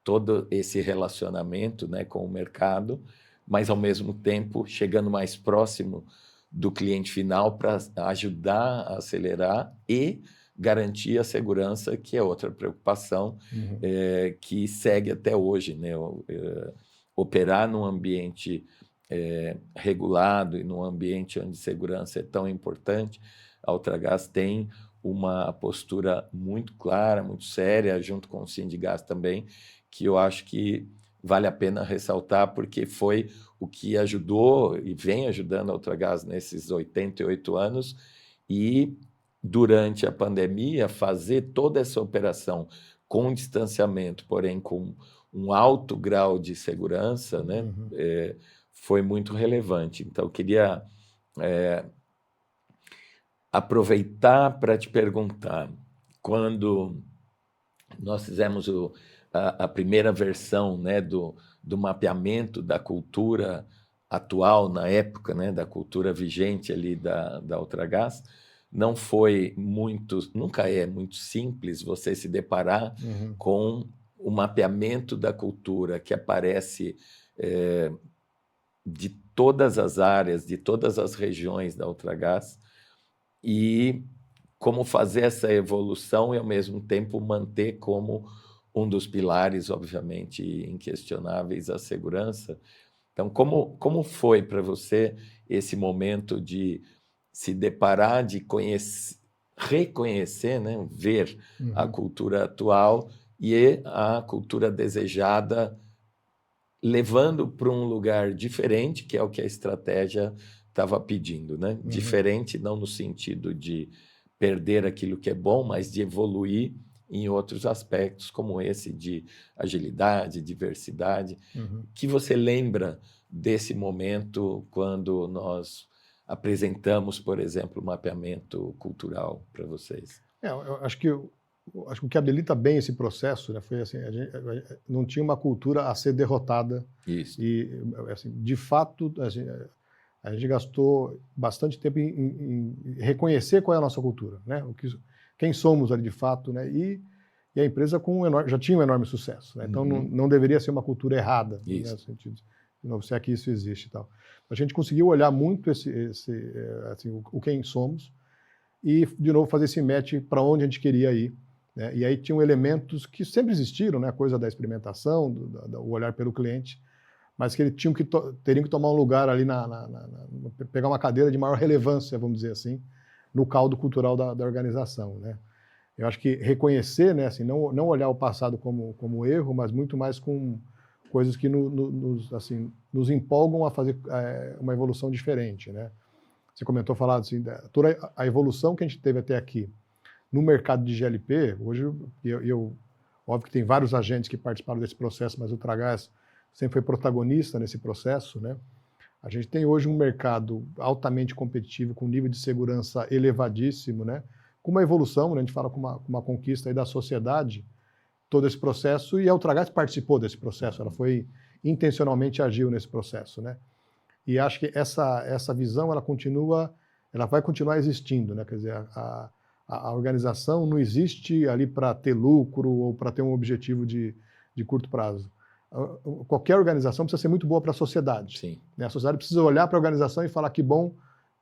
todo esse relacionamento, né, com o mercado, mas ao mesmo tempo chegando mais próximo do cliente final para ajudar a acelerar e garantir a segurança, que é outra preocupação que segue até hoje, né? Operar num ambiente regulado e num ambiente onde segurança é tão importante, a Ultragaz tem uma postura muito clara, muito séria, junto com o Sindigás também, que eu acho que vale a pena ressaltar, porque foi o que ajudou e vem ajudando a Ultragaz nesses 88 anos, e durante a pandemia fazer toda essa operação com distanciamento, porém com um alto grau de segurança, né, foi muito relevante. Então, eu queria aproveitar para te perguntar, quando nós fizemos a primeira versão, né, do mapeamento da cultura atual na época, né, da cultura vigente ali da Ultragaz, não foi muito, nunca é muito simples você se deparar com o mapeamento da cultura que aparece de todas as áreas, de todas as regiões da Ultragaz, e como fazer essa evolução e, ao mesmo tempo, manter como um dos pilares, obviamente, inquestionáveis, a segurança. Então, como foi para você esse momento de se deparar, de reconhecer, né, ver a cultura atual e a cultura desejada, levando para um lugar diferente, que é o que a estratégia estava pedindo, né? Diferente não no sentido de perder aquilo que é bom, mas de evoluir em outros aspectos, como esse de agilidade, diversidade. Que você lembra desse momento quando nós apresentamos, por exemplo, o mapeamento cultural para vocês?
Eu acho que o que habilita bem esse processo, né, foi assim, a gente não tinha uma cultura a ser derrotada.
Isso.
E, assim, de fato, assim, a gente gastou bastante tempo em reconhecer qual é a nossa cultura, né? Quem somos ali de fato, né? E a empresa já tinha um enorme sucesso, né? Então não deveria ser uma cultura errada, né, no sentido de novo, se é que isso existe e tal. A gente conseguiu olhar muito assim, o quem somos e, de novo, fazer esse match para onde a gente queria ir, né? E aí tinham elementos que sempre existiram, né? A coisa da experimentação, o olhar pelo cliente, mas que eles teriam que tomar um lugar ali, pegar uma cadeira de maior relevância, vamos dizer assim, no caldo cultural da organização, né? Eu acho que reconhecer, né, assim, não olhar o passado como erro, mas muito mais com coisas que nos empolgam a fazer uma evolução diferente, né? Você comentou, falado assim, toda a evolução que a gente teve até aqui no mercado de GLP, hoje, óbvio que tem vários agentes que participaram desse processo, mas o Ultragaz sempre foi protagonista nesse processo, né? A gente tem hoje um mercado altamente competitivo, com nível de segurança elevadíssimo, né? Com uma evolução, né? A gente fala com uma conquista aí da sociedade, todo esse processo, e a Ultragaz participou desse processo, ela foi intencionalmente agiu nesse processo, né? E acho que essa visão, ela vai continuar existindo, né? Quer dizer, a organização não existe ali para ter lucro ou para ter um objetivo de curto prazo. Qualquer organização precisa ser muito boa para a sociedade.
Sim.
Né? A sociedade precisa olhar para a organização e falar que bom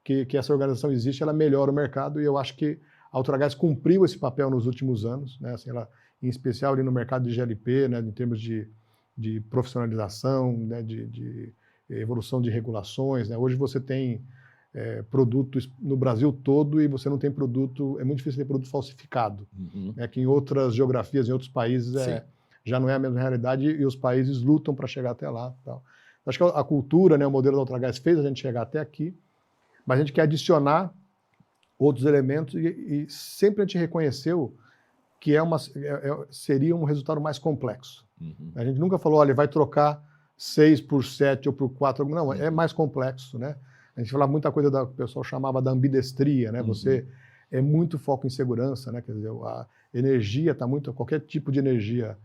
que essa organização existe, ela melhora o mercado, e eu acho que a Ultragaz cumpriu esse papel nos últimos anos, né? Assim, ela, em especial ali no mercado de GLP, né? Em termos de profissionalização, né? de evolução de regulações, né? Hoje você tem produtos no Brasil todo e você não tem produto, é muito difícil ter produto falsificado, né? Que em outras geografias, em outros países, já não é a mesma realidade, e os países lutam para chegar até lá. Tal. Acho que a cultura, né, o modelo da Ultragaz fez a gente chegar até aqui, mas a gente quer adicionar outros elementos e sempre a gente reconheceu que seria um resultado mais complexo. A gente nunca falou, olha, vai trocar 6 por 7 ou por 4, não, é mais complexo, né? A gente falava muita coisa que o pessoal chamava da ambidestria, né? Você é muito foco em segurança, né? Quer dizer, a energia está muito, qualquer tipo de energia,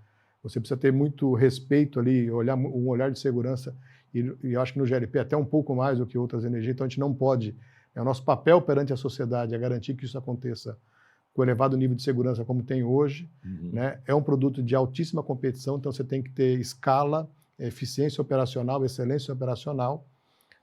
você precisa ter muito respeito ali, um olhar de segurança, e eu acho que no GLP até um pouco mais do que outras energias, então a gente não pode, o nosso papel perante a sociedade é garantir que isso aconteça com elevado nível de segurança como tem hoje, né? É um produto de altíssima competição, então você tem que ter escala, eficiência operacional, excelência operacional,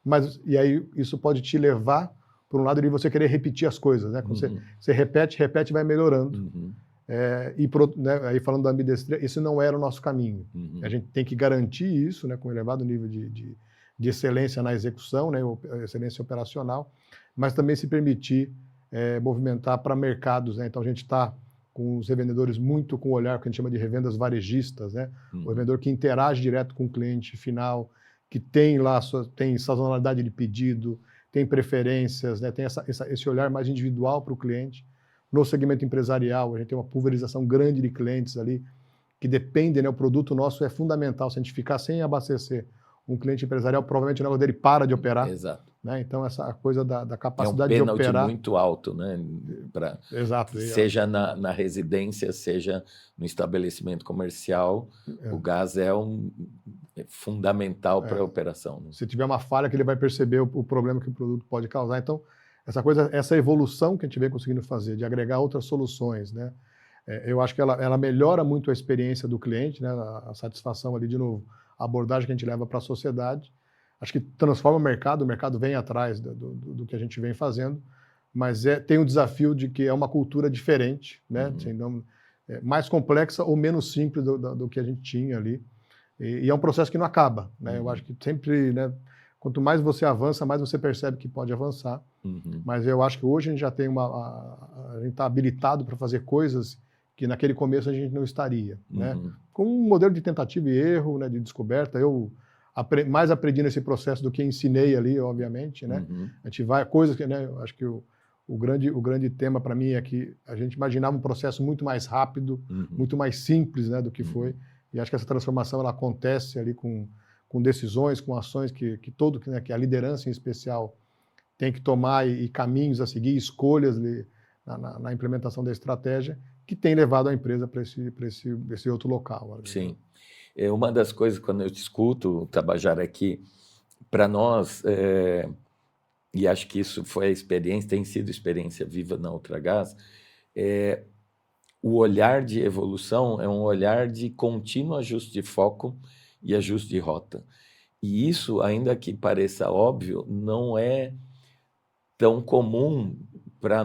mas e aí isso pode te levar por um lado de você querer repetir as coisas, né? Quando você repete e vai melhorando. Né, aí falando da ambidestria, isso não era o nosso caminho. A gente tem que garantir isso, né, com elevado nível de excelência na execução, né, excelência operacional, mas também se permitir movimentar para mercados, né? Então a gente está com os revendedores muito com o olhar que a gente chama de revendas varejistas, né? O revendedor que interage direto com o cliente final, que tem lá tem sazonalidade de pedido, tem preferências, né? Tem esse olhar mais individual para o cliente. No segmento empresarial, a gente tem uma pulverização grande de clientes ali que dependem, né? O produto nosso é fundamental. Se a gente ficar sem abastecer um cliente empresarial, provavelmente o negócio dele para de operar.
Exato.
Né? Então, essa coisa da capacidade de operar...
É um pênalti muito alto, né?
Exato.
Seja na residência, seja no estabelecimento comercial, o gás é fundamental para a operação. Né?
Se tiver uma falha, que ele vai perceber o problema que o produto pode causar. Então, essa evolução que a gente vem conseguindo fazer, de agregar outras soluções, né? Eu acho que ela melhora muito a experiência do cliente, né? A satisfação ali, de novo, a abordagem que a gente leva para a sociedade. Acho que transforma o mercado vem atrás do que a gente vem fazendo, mas tem o desafio de que é uma cultura diferente, né? Mais complexa ou menos simples do que a gente tinha ali. E é um processo que não acaba, né? Eu acho que sempre, né, quanto mais você avança, mais você percebe que pode avançar. Mas eu acho que hoje a gente já tem a gente está habilitado para fazer coisas que naquele começo a gente não estaria, né? Com um modelo de tentativa e erro, né, de descoberta. Eu mais aprendi nesse processo do que ensinei ali, obviamente, né? A gente vai coisas que, né? Eu acho que o grande tema para mim é que a gente imaginava um processo muito mais rápido, muito mais simples, né, do que foi. E acho que essa transformação ela acontece ali com decisões, com ações que a liderança em especial tem que tomar e caminhos a seguir, escolhas na implementação da estratégia, que tem levado a empresa para esse outro local.
Sim. Uma das coisas, quando eu te escuto, o Tabajara, aqui, para nós, e acho que isso foi a experiência, tem sido experiência viva na Ultragaz, o olhar de evolução é um olhar de contínuo ajuste de foco e ajuste de rota. E isso, ainda que pareça óbvio, não é tão comum para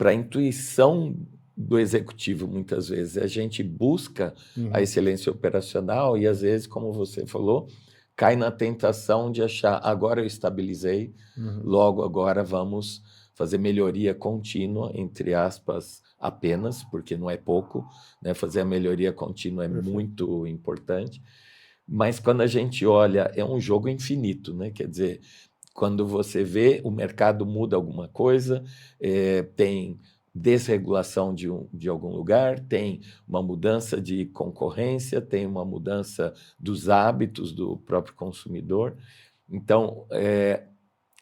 a intuição do executivo, muitas vezes. A gente busca a excelência operacional e, às vezes, como você falou, cai na tentação de achar, agora eu estabilizei, logo agora vamos fazer melhoria contínua, entre aspas, apenas, porque não é pouco, né? Fazer a melhoria contínua é muito importante. Mas quando a gente olha, é um jogo infinito, né? Quer dizer, quando você vê, o mercado muda alguma coisa, tem desregulação de algum lugar, tem uma mudança de concorrência, tem uma mudança dos hábitos do próprio consumidor. Então,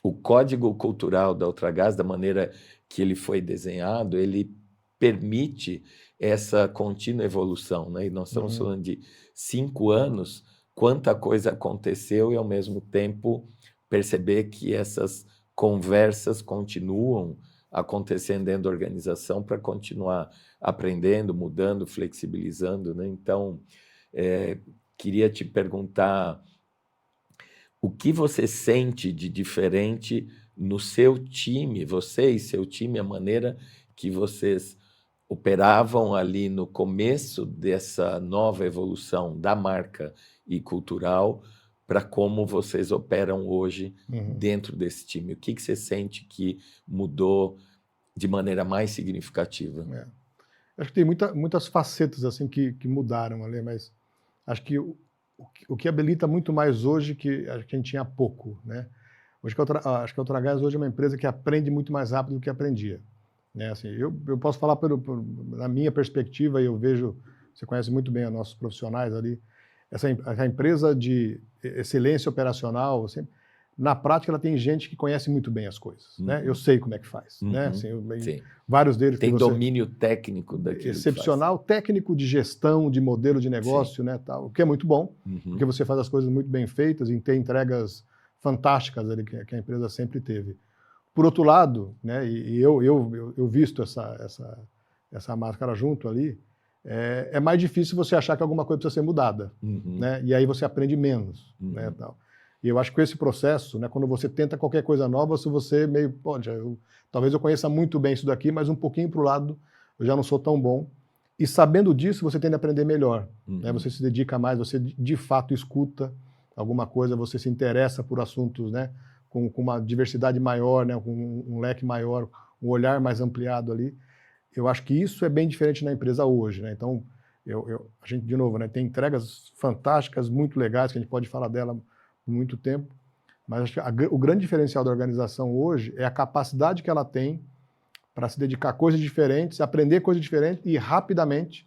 o código cultural da Ultragaz, da maneira que ele foi desenhado, ele permite essa contínua evolução, né? E nós estamos falando de 5 anos, quanta coisa aconteceu e, ao mesmo tempo, perceber que essas conversas continuam acontecendo dentro da organização para continuar aprendendo, mudando, flexibilizando, né? Então, queria te perguntar o que você sente de diferente no seu time, você e seu time, a maneira que vocês operavam ali no começo dessa nova evolução da marca e cultural para como vocês operam hoje dentro desse time. O que você sente que mudou de maneira mais significativa?
Acho que tem muitas facetas assim que mudaram ali, mas acho que o que habilita muito mais hoje que a gente tinha há pouco, né? Acho que a Ultragaz hoje é uma empresa que aprende muito mais rápido do que aprendia, né? Assim, eu posso falar na minha perspectiva, e eu vejo, você conhece muito bem os nossos profissionais ali, essa empresa de excelência operacional, assim, Na prática, ela tem gente que conhece muito bem as coisas, né? Eu sei como é que faz, né? Assim,
Sim.
Vários deles
tem domínio técnico daquilo
excepcional, técnico de gestão, de modelo de negócio, né, tal, o que é muito bom, porque você faz as coisas muito bem feitas e tem entregas fantásticas ali que a empresa sempre teve. Por outro lado, né, e eu visto essa máscara junto ali, é mais difícil você achar que alguma coisa precisa ser mudada, né? E aí você aprende menos, né, tal. E eu acho que esse processo, né, quando você tenta qualquer coisa nova, se você meio, talvez eu conheça muito bem isso daqui, mas um pouquinho para o lado eu já não sou tão bom. E sabendo disso, você tende a aprender melhor, né? Você se dedica mais, você de fato escuta alguma coisa, você se interessa por assuntos, né, com uma diversidade maior, né, com um leque maior, um olhar mais ampliado ali. Eu acho que isso é bem diferente na empresa hoje, né? Então, a gente, de novo, né, tem entregas fantásticas, muito legais, que a gente pode falar dela por muito tempo, mas acho que o grande diferencial da organização hoje é a capacidade que ela tem para se dedicar a coisas diferentes, aprender coisas diferentes e rapidamente,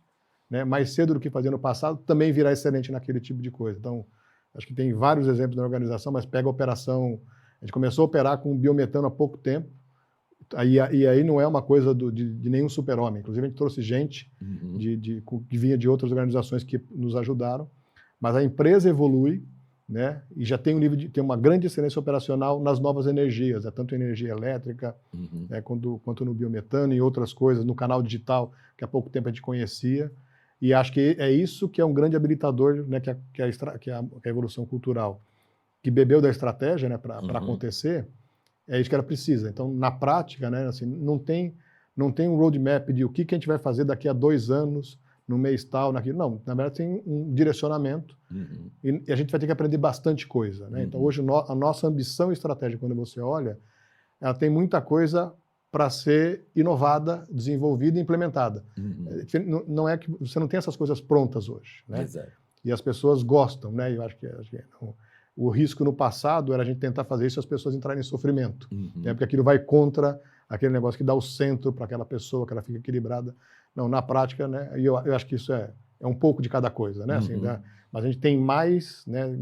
né, mais cedo do que fazia no passado, também virar excelente naquele tipo de coisa. Então, acho que tem vários exemplos na organização, mas pega a operação... A gente começou a operar com biometano há pouco tempo, e aí não é uma coisa de nenhum super-homem. Inclusive, a gente trouxe gente que vinha de outras organizações que nos ajudaram, mas a empresa evolui, né, e já tem tem uma grande excelência operacional nas novas energias, né, tanto energia elétrica, né, quanto no biometano e outras coisas, no canal digital, que há pouco tempo a gente conhecia. E acho que é isso que é um grande habilitador, né, que é a evolução cultural, que bebeu da estratégia, né, para acontecer. É isso que ela precisa. Então, na prática, né, assim, não tem um roadmap de o que a gente vai fazer daqui a 2 anos, no mês tal, naquilo. Não, na verdade tem um direcionamento e a gente vai ter que aprender bastante coisa, né? Então, hoje, a nossa ambição estratégica, quando você olha, ela tem muita coisa para ser inovada, desenvolvida e implementada. Não é que você não tem essas coisas prontas hoje, né?
Exato.
E as pessoas gostam, né? Eu acho que o risco no passado era a gente tentar fazer isso e as pessoas entrarem em sofrimento, né? Porque aquilo vai contra aquele negócio que dá o centro para aquela pessoa, que ela fica equilibrada. Não, na prática, né? E eu acho que isso é um pouco de cada coisa, né? Assim, né? Mas a gente tem mais, né,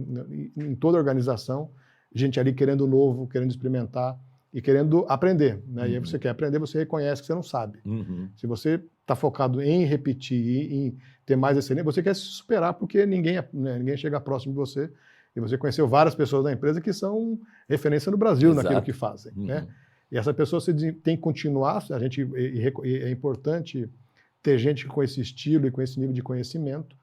em toda a organização, gente ali querendo novo, querendo experimentar e querendo aprender, né? E aí você quer aprender, você reconhece que você não sabe. Se você está focado em repetir, em ter mais excelência, você quer se superar porque ninguém chega próximo de você. E você conheceu várias pessoas da empresa que são referência no Brasil naquilo que fazem, né? E essa pessoa tem que continuar, é importante ter gente com esse estilo e com esse nível de conhecimento,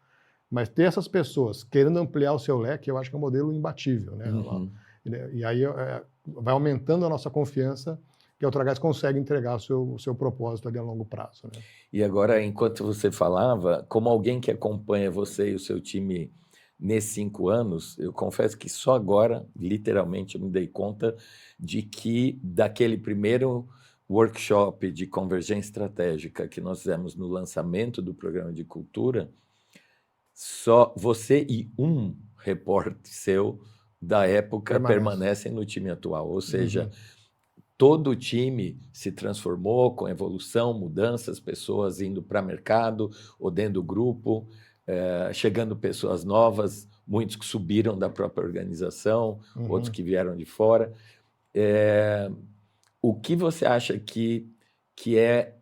mas ter essas pessoas querendo ampliar o seu leque, eu acho que é um modelo imbatível, né? E aí vai aumentando a nossa confiança que a Ultragaz consegue entregar o seu propósito ali a longo prazo, né?
E agora, enquanto você falava, como alguém que acompanha você e o seu time nesses 5 anos, eu confesso que só agora, literalmente, eu me dei conta de que daquele primeiro workshop de convergência estratégica que nós fizemos no lançamento do programa de cultura, só você e um repórter seu da época permanecem no time atual. Ou seja, todo o time se transformou com evolução, mudanças, pessoas indo para o mercado ou dentro do grupo, chegando pessoas novas, muitos que subiram da própria organização, outros que vieram de fora. O que você acha que é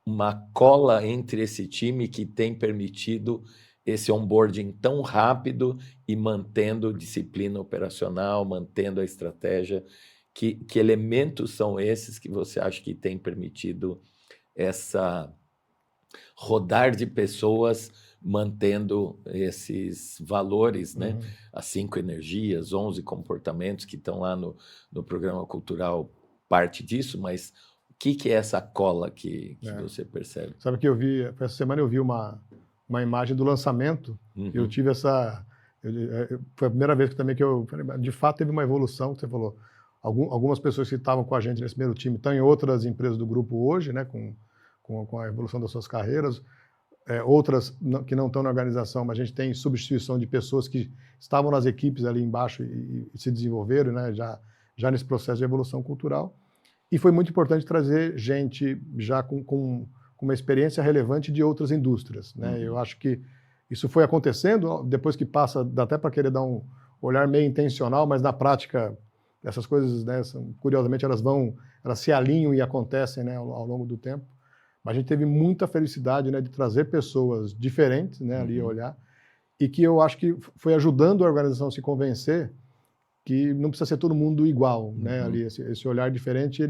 uma cola entre esse time que tem permitido esse onboarding tão rápido e mantendo disciplina operacional, mantendo a estratégia? Que elementos são esses que você acha que tem permitido essa rodar de pessoas mantendo esses valores, né? As 5 energias, 11 comportamentos que estão lá no programa cultural, parte disso, mas o que é essa cola que você percebe?
Sabe que essa semana eu vi uma imagem do lançamento, e eu tive essa... foi a primeira vez que eu de fato teve uma evolução, que você falou. Algumas pessoas que estavam com a gente nesse primeiro time estão em outras empresas do grupo hoje, né, com a evolução das suas carreiras. Outras que não estão na organização, mas a gente tem substituição de pessoas que estavam nas equipes ali embaixo e se desenvolveram, né, já nesse processo de evolução cultural. E foi muito importante trazer gente já com uma experiência relevante de outras indústrias, né? Eu acho que isso foi acontecendo, depois que passa, dá até para querer dar um olhar meio intencional, mas na prática essas coisas, né, curiosamente, elas se alinham e acontecem, né, ao longo do tempo. Mas a gente teve muita felicidade, né, de trazer pessoas diferentes, né, ali a olhar, e que eu acho que foi ajudando a organização a se convencer que não precisa ser todo mundo igual, né, ali esse olhar diferente,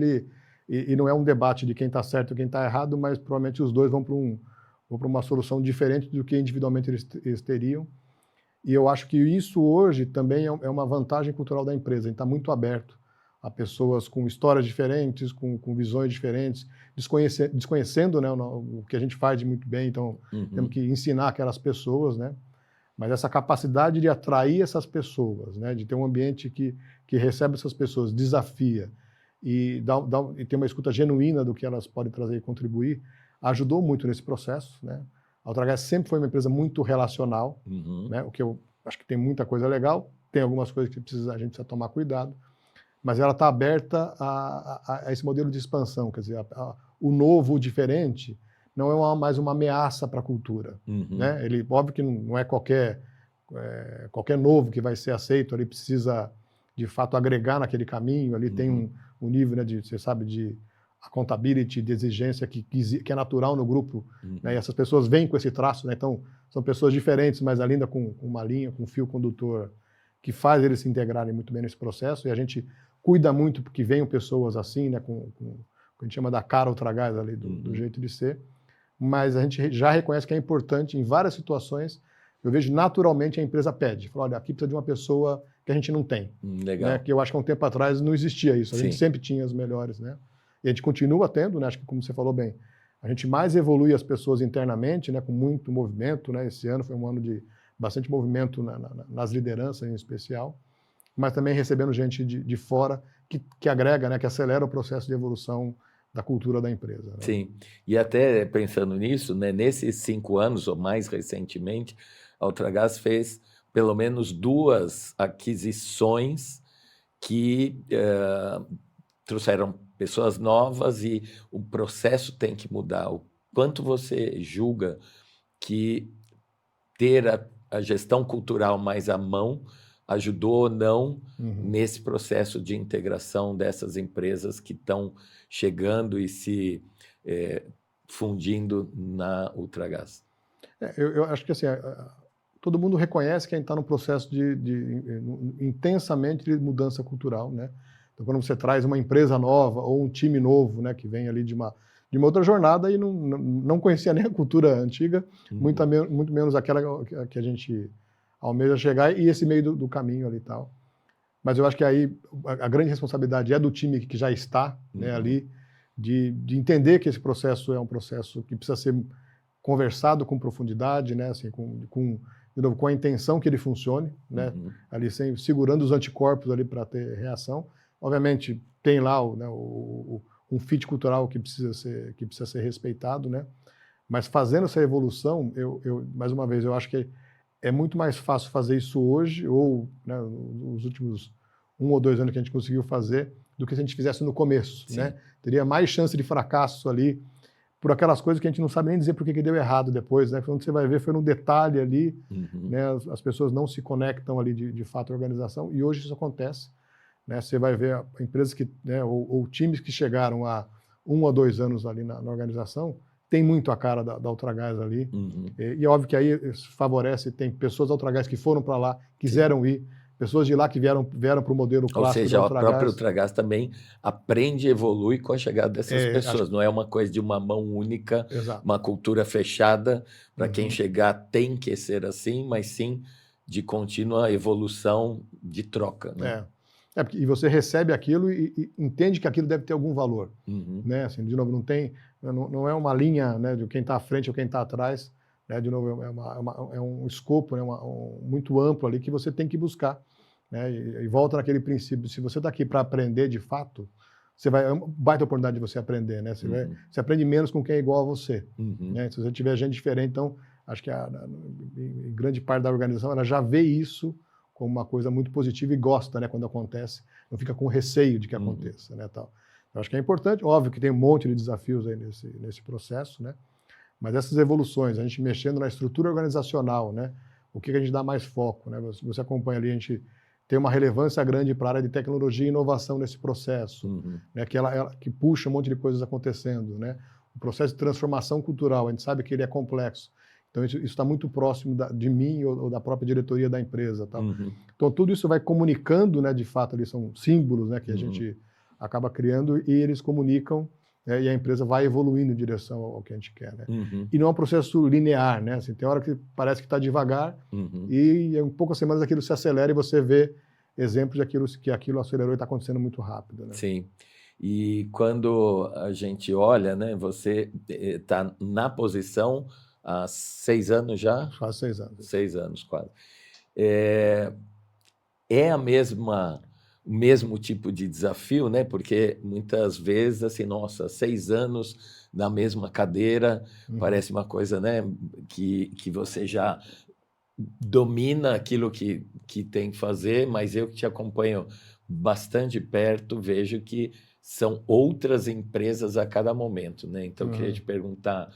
e não é um debate de quem está certo e quem está errado, mas provavelmente os dois vão para uma solução diferente do que individualmente eles teriam. E eu acho que isso hoje também é uma vantagem cultural da empresa. A gente está muito aberto a pessoas com histórias diferentes, com visões diferentes, desconhecendo, né, o que a gente faz de muito bem, então temos que ensinar aquelas pessoas, né? Mas essa capacidade de atrair essas pessoas, né, de ter um ambiente que recebe essas pessoas, desafia e tem uma escuta genuína do que elas podem trazer e contribuir, ajudou muito nesse processo, né? A Ultragaz sempre foi uma empresa muito relacional, né, o que eu acho que tem muita coisa legal, tem algumas coisas que a gente precisa tomar cuidado, mas ela está aberta a esse modelo de expansão, quer dizer, o novo, o diferente, não é mais uma ameaça para a cultura. Né? Óbvio que não é qualquer novo que vai ser aceito, ele precisa, de fato, agregar naquele caminho, ali tem um nível, né, você sabe, de accountability, de exigência que é natural no grupo, né, e essas pessoas vêm com esse traço, né, então são pessoas diferentes, mas ainda com uma linha, com um fio condutor que faz eles se integrarem muito bem nesse processo, e a gente cuida muito porque venham pessoas assim, né, com o que a gente chama da cara Ultragaz ali, do jeito de ser, mas a gente já reconhece que é importante em várias situações. Eu vejo naturalmente a empresa pede, fala, olha, aqui precisa de uma pessoa que a gente não tem.
Legal.
Né, que eu acho que há um tempo atrás não existia isso, a
Sim.
gente sempre tinha as melhores, né? E a gente continua tendo, né? Acho que como você falou bem, a gente mais evolui as pessoas internamente, né? Com muito movimento, né? Esse ano foi um ano de bastante movimento nas lideranças em especial, mas também recebendo gente de fora que agrega, né? Que acelera o processo de evolução da cultura da empresa. Né?
Sim, e até pensando nisso, né, nesses 5 anos, ou mais recentemente, a Ultragaz fez pelo menos 2 aquisições que trouxeram pessoas novas e o processo tem que mudar. O quanto você julga que ter a gestão cultural mais à mão ajudou ou não nesse processo de integração dessas empresas que estão chegando e se fundindo na Ultragaz?
Eu acho que assim, todo mundo reconhece que a gente está num processo intensamente de mudança cultural, né? Então, quando você traz uma empresa nova ou um time novo, né, que vem ali de uma outra jornada e não conhecia nem a cultura antiga, muito menos aquela que a gente almeja chegar, e esse meio do caminho ali e tal. Mas eu acho que aí a grande responsabilidade é do time que já está, né, ali, de entender que esse processo é um processo que precisa ser conversado com profundidade, né, assim, de novo, com a intenção que ele funcione, né, ali segurando os anticorpos ali para ter reação. Obviamente tem lá um fit cultural que precisa ser respeitado, né, mas fazendo essa evolução, mais uma vez, eu acho que é muito mais fácil fazer isso hoje, ou, né, nos últimos 1 ou 2 anos que a gente conseguiu fazer, do que se a gente fizesse no começo, né? Teria mais chance de fracasso ali, por aquelas coisas que a gente não sabe nem dizer por que deu errado depois, né? Quando você vai ver, foi num detalhe ali, né? As pessoas não se conectam ali de fato à organização, e hoje isso acontece, né? Você vai ver empresas que, né, ou times que chegaram há 1 ou 2 anos ali na organização, tem muito a cara da Ultragaz ali, e óbvio que aí favorece, tem pessoas da Ultragaz que foram para lá, quiseram ir, pessoas de lá que vieram para o modelo clássico.
Ou seja,
da
a própria Ultragaz também aprende e evolui com a chegada dessas pessoas. Não é uma coisa de uma mão única, uma cultura fechada, para quem chegar tem que ser assim, mas sim de contínua evolução de troca. Né?
E você recebe aquilo e entende que aquilo deve ter algum valor. Né? Assim, de novo, não é uma linha, né, de quem está à frente ou quem está atrás. Né? De novo, é um escopo, né, muito amplo ali que você tem que buscar. Né? E volta naquele princípio, se você está aqui para aprender de fato, é uma baita oportunidade de você aprender. Né? Você aprende menos com quem é igual a você. Né? Se você tiver gente diferente, então, acho que em grande parte da organização ela já vê isso como uma coisa muito positiva e gosta, né, quando acontece, não fica com receio de que aconteça. Né, tal. Eu acho que é importante, óbvio que tem um monte de desafios aí nesse processo, né, mas essas evoluções, a gente mexendo na estrutura organizacional, né, o que a gente dá mais foco, né, você acompanha ali, a gente tem uma relevância grande para a área de tecnologia e inovação nesse processo, né? Que puxa um monte de coisas acontecendo, né? O processo de transformação cultural, a gente sabe que ele é complexo. Então, isso está muito próximo de mim ou da própria diretoria da empresa. Tal. Então, tudo isso vai comunicando, né, de fato, ali são símbolos, né, que a gente acaba criando e eles comunicam, né, e a empresa vai evoluindo em direção ao que a gente quer. Né? E não é um processo linear. Né? Assim, tem hora que parece que está devagar e em poucas semanas aquilo se acelera e você vê exemplos de que aquilo acelerou e está acontecendo muito rápido. Né?
Sim. E quando a gente olha, né, você está na posição há 6 anos já?
Quase 6 anos.
6 anos, quase. É o mesmo tipo de desafio, né? Porque muitas vezes, assim, nossa, 6 anos na mesma cadeira, parece uma coisa, né, que você já domina aquilo que tem que fazer, mas eu que te acompanho bastante perto, vejo que são outras empresas a cada momento, né? Então, eu queria te perguntar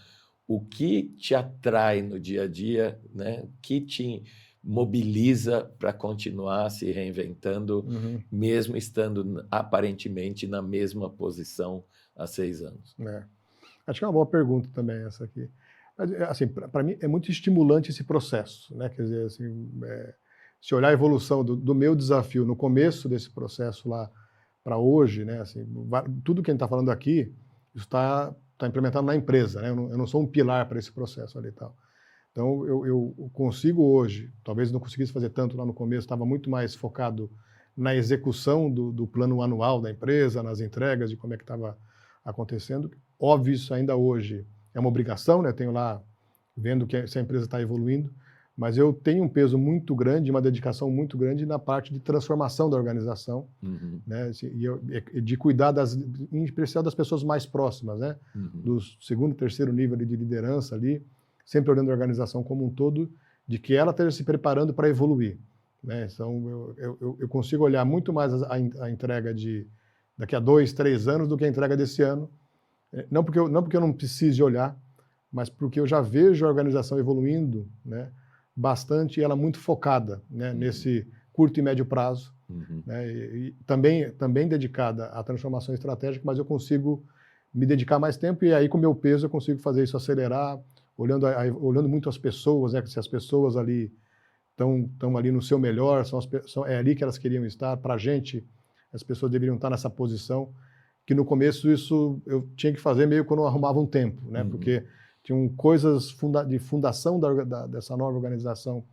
o que te atrai no dia a dia, né? O que te mobiliza para continuar se reinventando, mesmo estando aparentemente na mesma posição há 6 anos?
Acho que é uma boa pergunta também essa aqui. Mas, assim, para mim é muito estimulante esse processo, né? Quer dizer, assim, se olhar a evolução do meu desafio no começo desse processo lá para hoje, né? Assim, tudo que a gente está falando aqui está implementado na empresa, né? Eu não sou um pilar para esse processo ali e tal. Então, eu consigo hoje, talvez não conseguisse fazer tanto lá no começo, estava muito mais focado na execução do plano anual da empresa, nas entregas, de como é que estava acontecendo. Óbvio, isso ainda hoje é uma obrigação, né? Tenho lá vendo se a empresa está evoluindo, mas eu tenho um peso muito grande, uma dedicação muito grande na parte de transformação da organização, né? E de cuidar, em especial, das pessoas mais próximas, né? Do segundo, terceiro nível de liderança ali, sempre olhando a organização como um todo, de que ela esteja se preparando para evoluir. Né? Então, eu consigo olhar muito mais a entrega de daqui a 2, 3 anos do que a entrega desse ano. Não porque eu não precise olhar, mas porque eu já vejo a organização evoluindo, né, bastante, e ela muito focada, né, nesse curto e médio prazo, né, e também dedicada à transformação estratégica, mas eu consigo me dedicar mais tempo e aí com o meu peso eu consigo fazer isso acelerar, olhando muito as pessoas, né, se as pessoas ali estão ali no seu melhor, é ali que elas queriam estar. Para a gente, as pessoas deveriam estar nessa posição, que no começo isso eu tinha que fazer meio quando eu arrumava um tempo, né? Porque tinham coisas de fundação dessa nova organização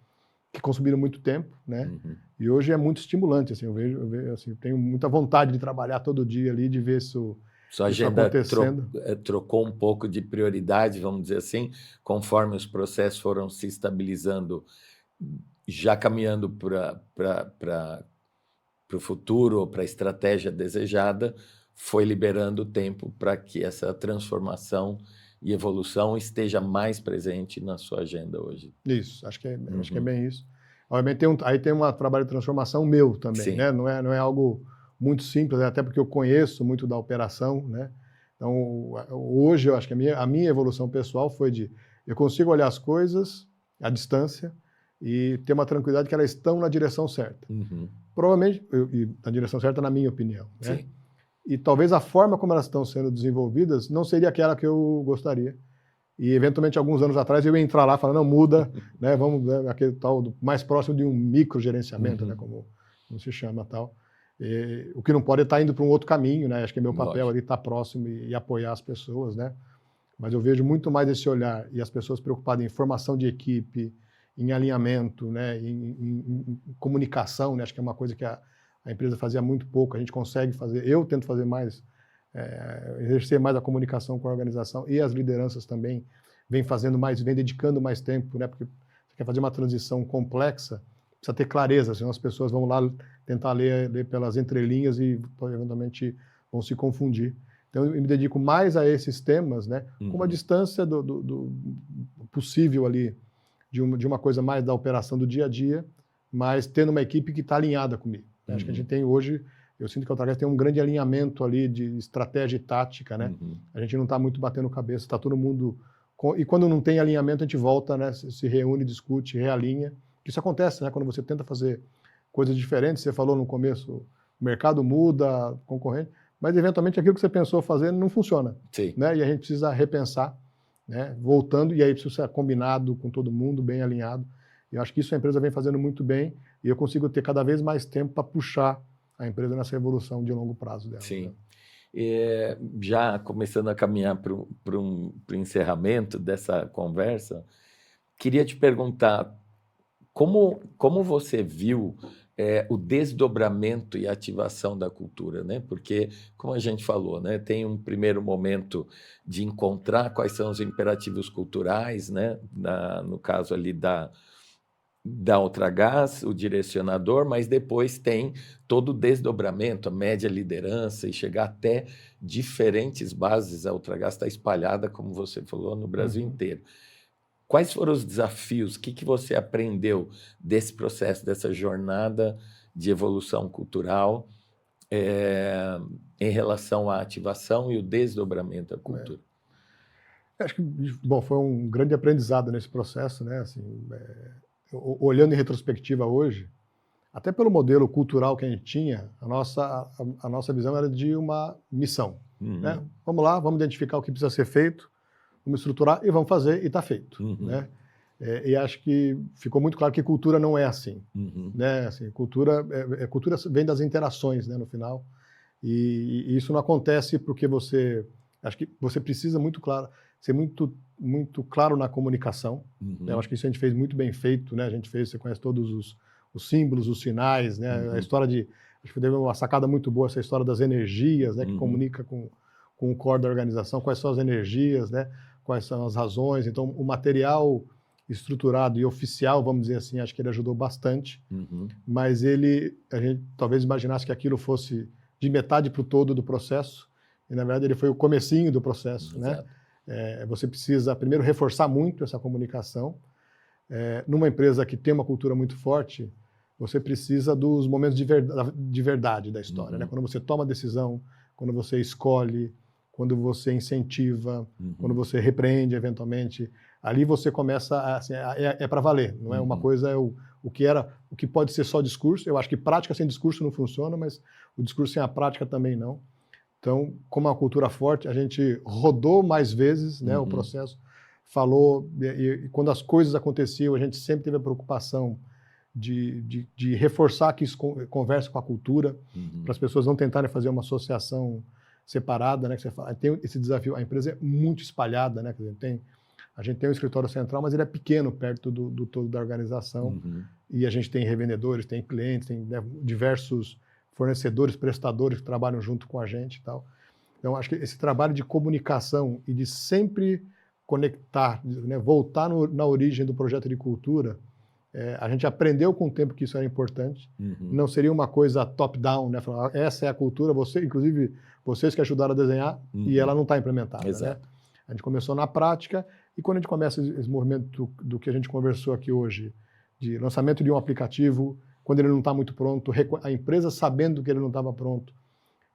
que consumiram muito tempo, né? E hoje é muito estimulante, assim, eu vejo assim, eu tenho muita vontade de trabalhar todo dia ali, de ver isso.
Sua agenda trocou um pouco de prioridade, vamos dizer assim, conforme os processos foram se estabilizando, já caminhando para o futuro ou para a estratégia desejada, foi liberando tempo para que essa transformação e evolução esteja mais presente na sua agenda hoje.
Isso, acho que é bem isso. Obviamente aí tem um trabalho de transformação meu também, né? Não é algo muito simples, até porque eu conheço muito da operação, né? Então, hoje eu acho que a minha evolução pessoal foi eu consigo olhar as coisas à distância e ter uma tranquilidade que elas estão na direção certa. Provavelmente, na direção certa, na minha opinião, né?
Sim.
E talvez a forma como elas estão sendo desenvolvidas não seria aquela que eu gostaria. E, eventualmente, alguns anos atrás, eu ia entrar lá e falar, não, muda, né, vamos, né, aquele tal, mais próximo de um microgerenciamento, né, como se chama, tal. O que não pode é estar indo para um outro caminho, né? Acho que é meu papel ali estar próximo e apoiar as pessoas, né? Mas eu vejo muito mais esse olhar e as pessoas preocupadas em formação de equipe, em alinhamento, né, em comunicação, né? Acho que é uma coisa que a empresa fazia muito pouco, a gente consegue fazer, eu tento fazer mais, exercer mais a comunicação com a organização, e as lideranças também vêm fazendo mais, vêm dedicando mais tempo, né? Porque você quer fazer uma transição complexa, precisa ter clareza, senão as pessoas vão lá tentar ler pelas entrelinhas e eventualmente vão se confundir. Então eu me dedico mais a esses temas, né, com uma distância do possível ali, de uma coisa mais da operação do dia a dia, mas tendo uma equipe que está alinhada comigo. Acho que a gente tem hoje, eu sinto que a Ultragaz tem um grande alinhamento ali de estratégia e tática, né? A gente não está muito batendo cabeça, está todo mundo... E quando não tem alinhamento, a gente volta, né, se reúne, discute, realinha. Isso acontece, né, quando você tenta fazer coisas diferentes. Você falou no começo, o mercado muda, concorrente, mas eventualmente aquilo que você pensou fazer não funciona.
Sim.
Né? E a gente precisa repensar, né? Voltando, e aí precisa ser combinado com todo mundo, bem alinhado. Eu acho que isso a empresa vem fazendo muito bem e eu consigo ter cada vez mais tempo para puxar a empresa nessa evolução de longo prazo dela.
Sim.
Né?
Já começando a caminhar para o encerramento dessa conversa, queria te perguntar como você viu o desdobramento e ativação da cultura, né? Porque, como a gente falou, né, tem um primeiro momento de encontrar quais são os imperativos culturais, né? No caso ali da Ultragaz, o direcionador, mas depois tem todo o desdobramento, a média liderança e chegar até diferentes bases. A Ultragaz está espalhada, como você falou, no Brasil inteiro. Quais foram os desafios? O que você aprendeu desse processo, dessa jornada de evolução cultural em relação à ativação e o desdobramento da cultura?
Acho que, bom, foi um grande aprendizado nesse processo, né? Assim, olhando em retrospectiva hoje, até pelo modelo cultural que a gente tinha, a nossa visão era de uma missão. Né? Vamos lá, vamos identificar o que precisa ser feito, vamos estruturar e vamos fazer e está feito. Né? E acho que ficou muito claro que cultura não é assim. Né? Assim, cultura vem das interações, né, no final. E isso não acontece porque acho que você precisa ser muito claro na comunicação. Né? Eu acho que isso a gente fez muito bem feito, né? Você conhece todos os símbolos, os sinais, né? A história acho que teve uma sacada muito boa essa história das energias, né? Que comunica com o core da organização, quais são as energias, né? Quais são as razões. Então, o material estruturado e oficial, vamos dizer assim, acho que ele ajudou bastante, mas a gente talvez imaginasse que aquilo fosse de metade para o todo do processo, e na verdade ele foi o comecinho do processo, né? Você precisa primeiro reforçar muito essa comunicação. Numa empresa que tem uma cultura muito forte, você precisa dos momentos de verdade da história, né? Quando você toma decisão, quando você escolhe, quando você incentiva, quando você repreende eventualmente, ali você começa para valer, não é uma coisa o que pode ser só discurso. Eu acho que prática sem discurso não funciona, mas o discurso sem a prática também não. Então, como é uma cultura forte, a gente rodou mais vezes, né, o processo, falou, e quando as coisas aconteciam, a gente sempre teve a preocupação de reforçar que isso converse com a cultura, para as pessoas não tentarem fazer uma associação separada, né, que você fala. Tem esse desafio, a empresa é muito espalhada, né, a gente tem um escritório central, mas ele é pequeno perto do todo da organização, e a gente tem revendedores, tem clientes, tem, né, diversos fornecedores, prestadores que trabalham junto com a gente e tal. Então, acho que esse trabalho de comunicação e de sempre conectar, né, voltar na origem do projeto de cultura, a gente aprendeu com o tempo que isso era importante. Não seria uma coisa top-down, né? Falar, essa é a cultura, inclusive vocês que ajudaram a desenhar, e ela não está implementada. Né? A gente começou na prática, e quando a gente começa esse movimento do que a gente conversou aqui hoje, de lançamento de um aplicativo, quando ele não está muito pronto, a empresa sabendo que ele não estava pronto,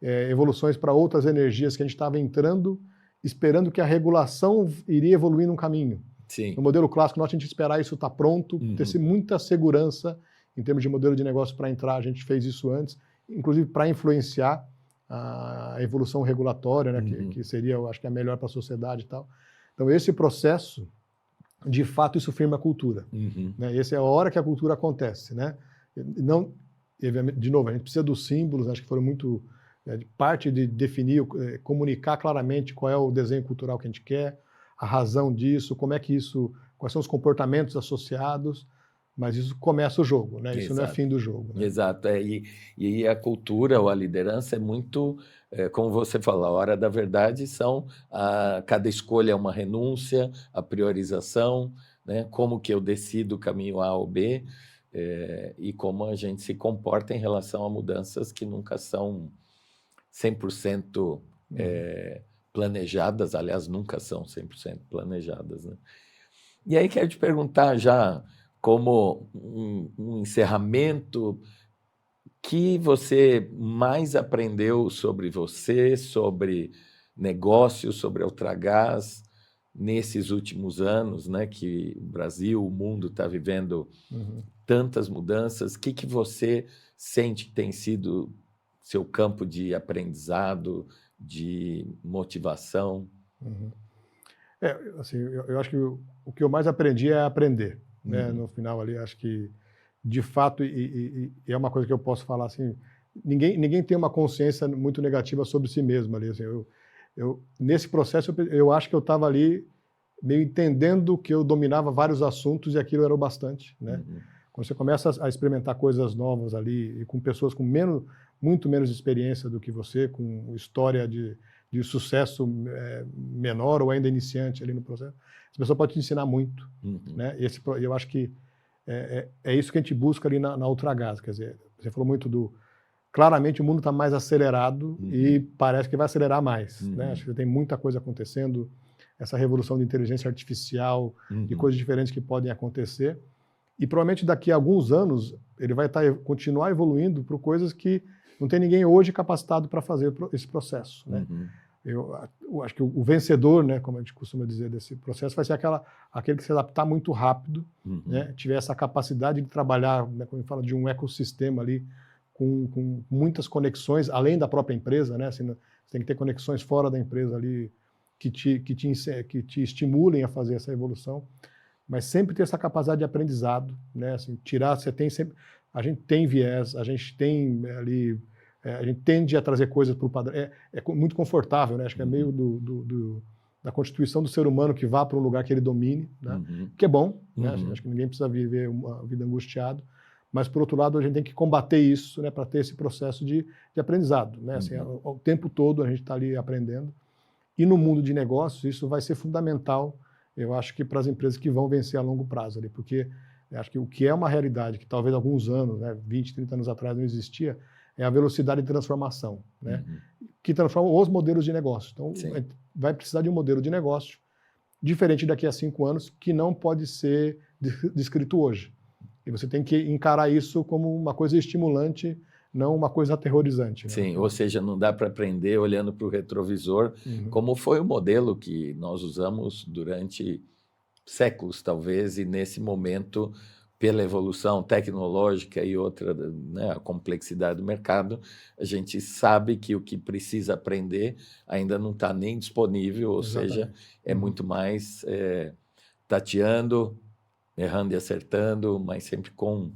evoluções para outras energias que a gente estava entrando, esperando que a regulação iria evoluir num caminho.
Sim.
No modelo clássico, nós a gente esperar isso estar pronto, ter muita segurança em termos de modelo de negócio para entrar, a gente fez isso antes, inclusive para influenciar a evolução regulatória, né, que seria, eu acho que é melhor para a sociedade e tal. Então, esse processo, de fato, isso firma a cultura. Né? Essa é a hora que a cultura acontece, né? Não, de novo, a gente precisa dos símbolos, acho que foram muito parte de definir, comunicar claramente qual é o desenho cultural que a gente quer, a razão disso, quais são os comportamentos associados, mas isso começa o jogo, né? Isso não é fim do jogo. Né?
Exato, e a cultura ou a liderança é muito, como você fala, a hora da verdade cada escolha é uma renúncia, a priorização, né? Como que eu decido o caminho A ou B, e como a gente se comporta em relação a mudanças que nunca são 100% planejadas, aliás, nunca são 100% planejadas. Né? E aí quero te perguntar já, como um encerramento, que você mais aprendeu sobre você, sobre negócios, sobre a Ultragaz, nesses últimos anos, né, que o Brasil, o mundo está vivendo tantas mudanças, o que você sente que tem sido seu campo de aprendizado, de motivação?
Uhum. Assim, eu acho que o que eu mais aprendi é aprender, né? No final ali, acho que, de fato, e é uma coisa que eu posso falar assim, ninguém tem uma consciência muito negativa sobre si mesmo ali. Assim, nesse processo, eu acho que eu estava ali meio entendendo que eu dominava vários assuntos e aquilo era o bastante, né? Quando você começa a experimentar coisas novas ali e com pessoas com muito menos experiência do que você, com história de sucesso menor ou ainda iniciante ali no processo, essa pessoa pode te ensinar muito, né? Eu acho que é isso que a gente busca ali na Ultragaz, quer dizer, você falou muito claramente o mundo está mais acelerado e parece que vai acelerar mais, né? Acho que tem muita coisa acontecendo, essa revolução de inteligência artificial, de coisas diferentes que podem acontecer, e provavelmente daqui a alguns anos ele vai continuar evoluindo para coisas que não tem ninguém hoje capacitado para fazer esse processo, né? Eu acho que o vencedor, né, como a gente costuma dizer desse processo, vai ser aquele que se adaptar muito rápido, né, tiver essa capacidade de trabalhar, né, quando a gente fala de um ecossistema ali, com muitas conexões, além da própria empresa, né, assim, você tem que ter conexões fora da empresa ali que te estimulem a fazer essa evolução, mas sempre ter essa capacidade de aprendizado, né, assim, a gente tem viés, a gente tem ali, a gente tende a trazer coisas para o padrão, é muito confortável, né, acho que é meio da constituição do ser humano que vá para um lugar que ele domine, né, que é bom, né, acho que ninguém precisa viver uma vida angustiado, mas, por outro lado, a gente tem que combater isso, né, para ter esse processo de aprendizado, né, assim, o tempo todo a gente está ali aprendendo, e no mundo de negócios isso vai ser fundamental, eu acho que para as empresas que vão vencer a longo prazo ali, porque eu acho que o que é uma realidade que talvez alguns anos, né, 20, 30 anos atrás não existia, é a velocidade de transformação, né, que transforma os modelos de negócio. Então, vai precisar de um modelo de negócio diferente daqui a 5 anos, que não pode ser descrito hoje. E você tem que encarar isso como uma coisa estimulante, não uma coisa aterrorizante, né?
Sim, ou seja, não dá para aprender olhando para o retrovisor, como foi o modelo que nós usamos durante séculos, talvez, e nesse momento, pela evolução tecnológica e outra, né, a complexidade do mercado, a gente sabe que o que precisa aprender ainda não está nem disponível, ou seja, é muito mais tateando, errando e acertando, mas sempre com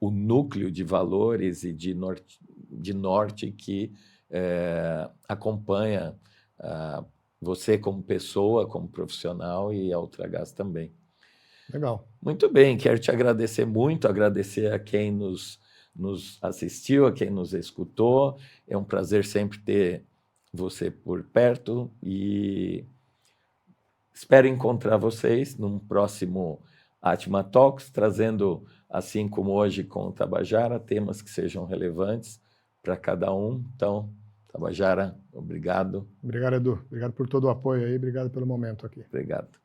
o núcleo de valores e de norte que acompanha você como pessoa, como profissional e a Ultragaz também.
Legal.
Muito bem, quero te agradecer muito, agradecer a quem nos assistiu, a quem nos escutou. É um prazer sempre ter você por perto e espero encontrar vocês num próximo Atma Talks, trazendo, assim como hoje com o Tabajara, temas que sejam relevantes para cada um. Então, Tabajara, obrigado.
Obrigado, Edu. Obrigado por todo o apoio aí, obrigado pelo momento aqui.
Obrigado.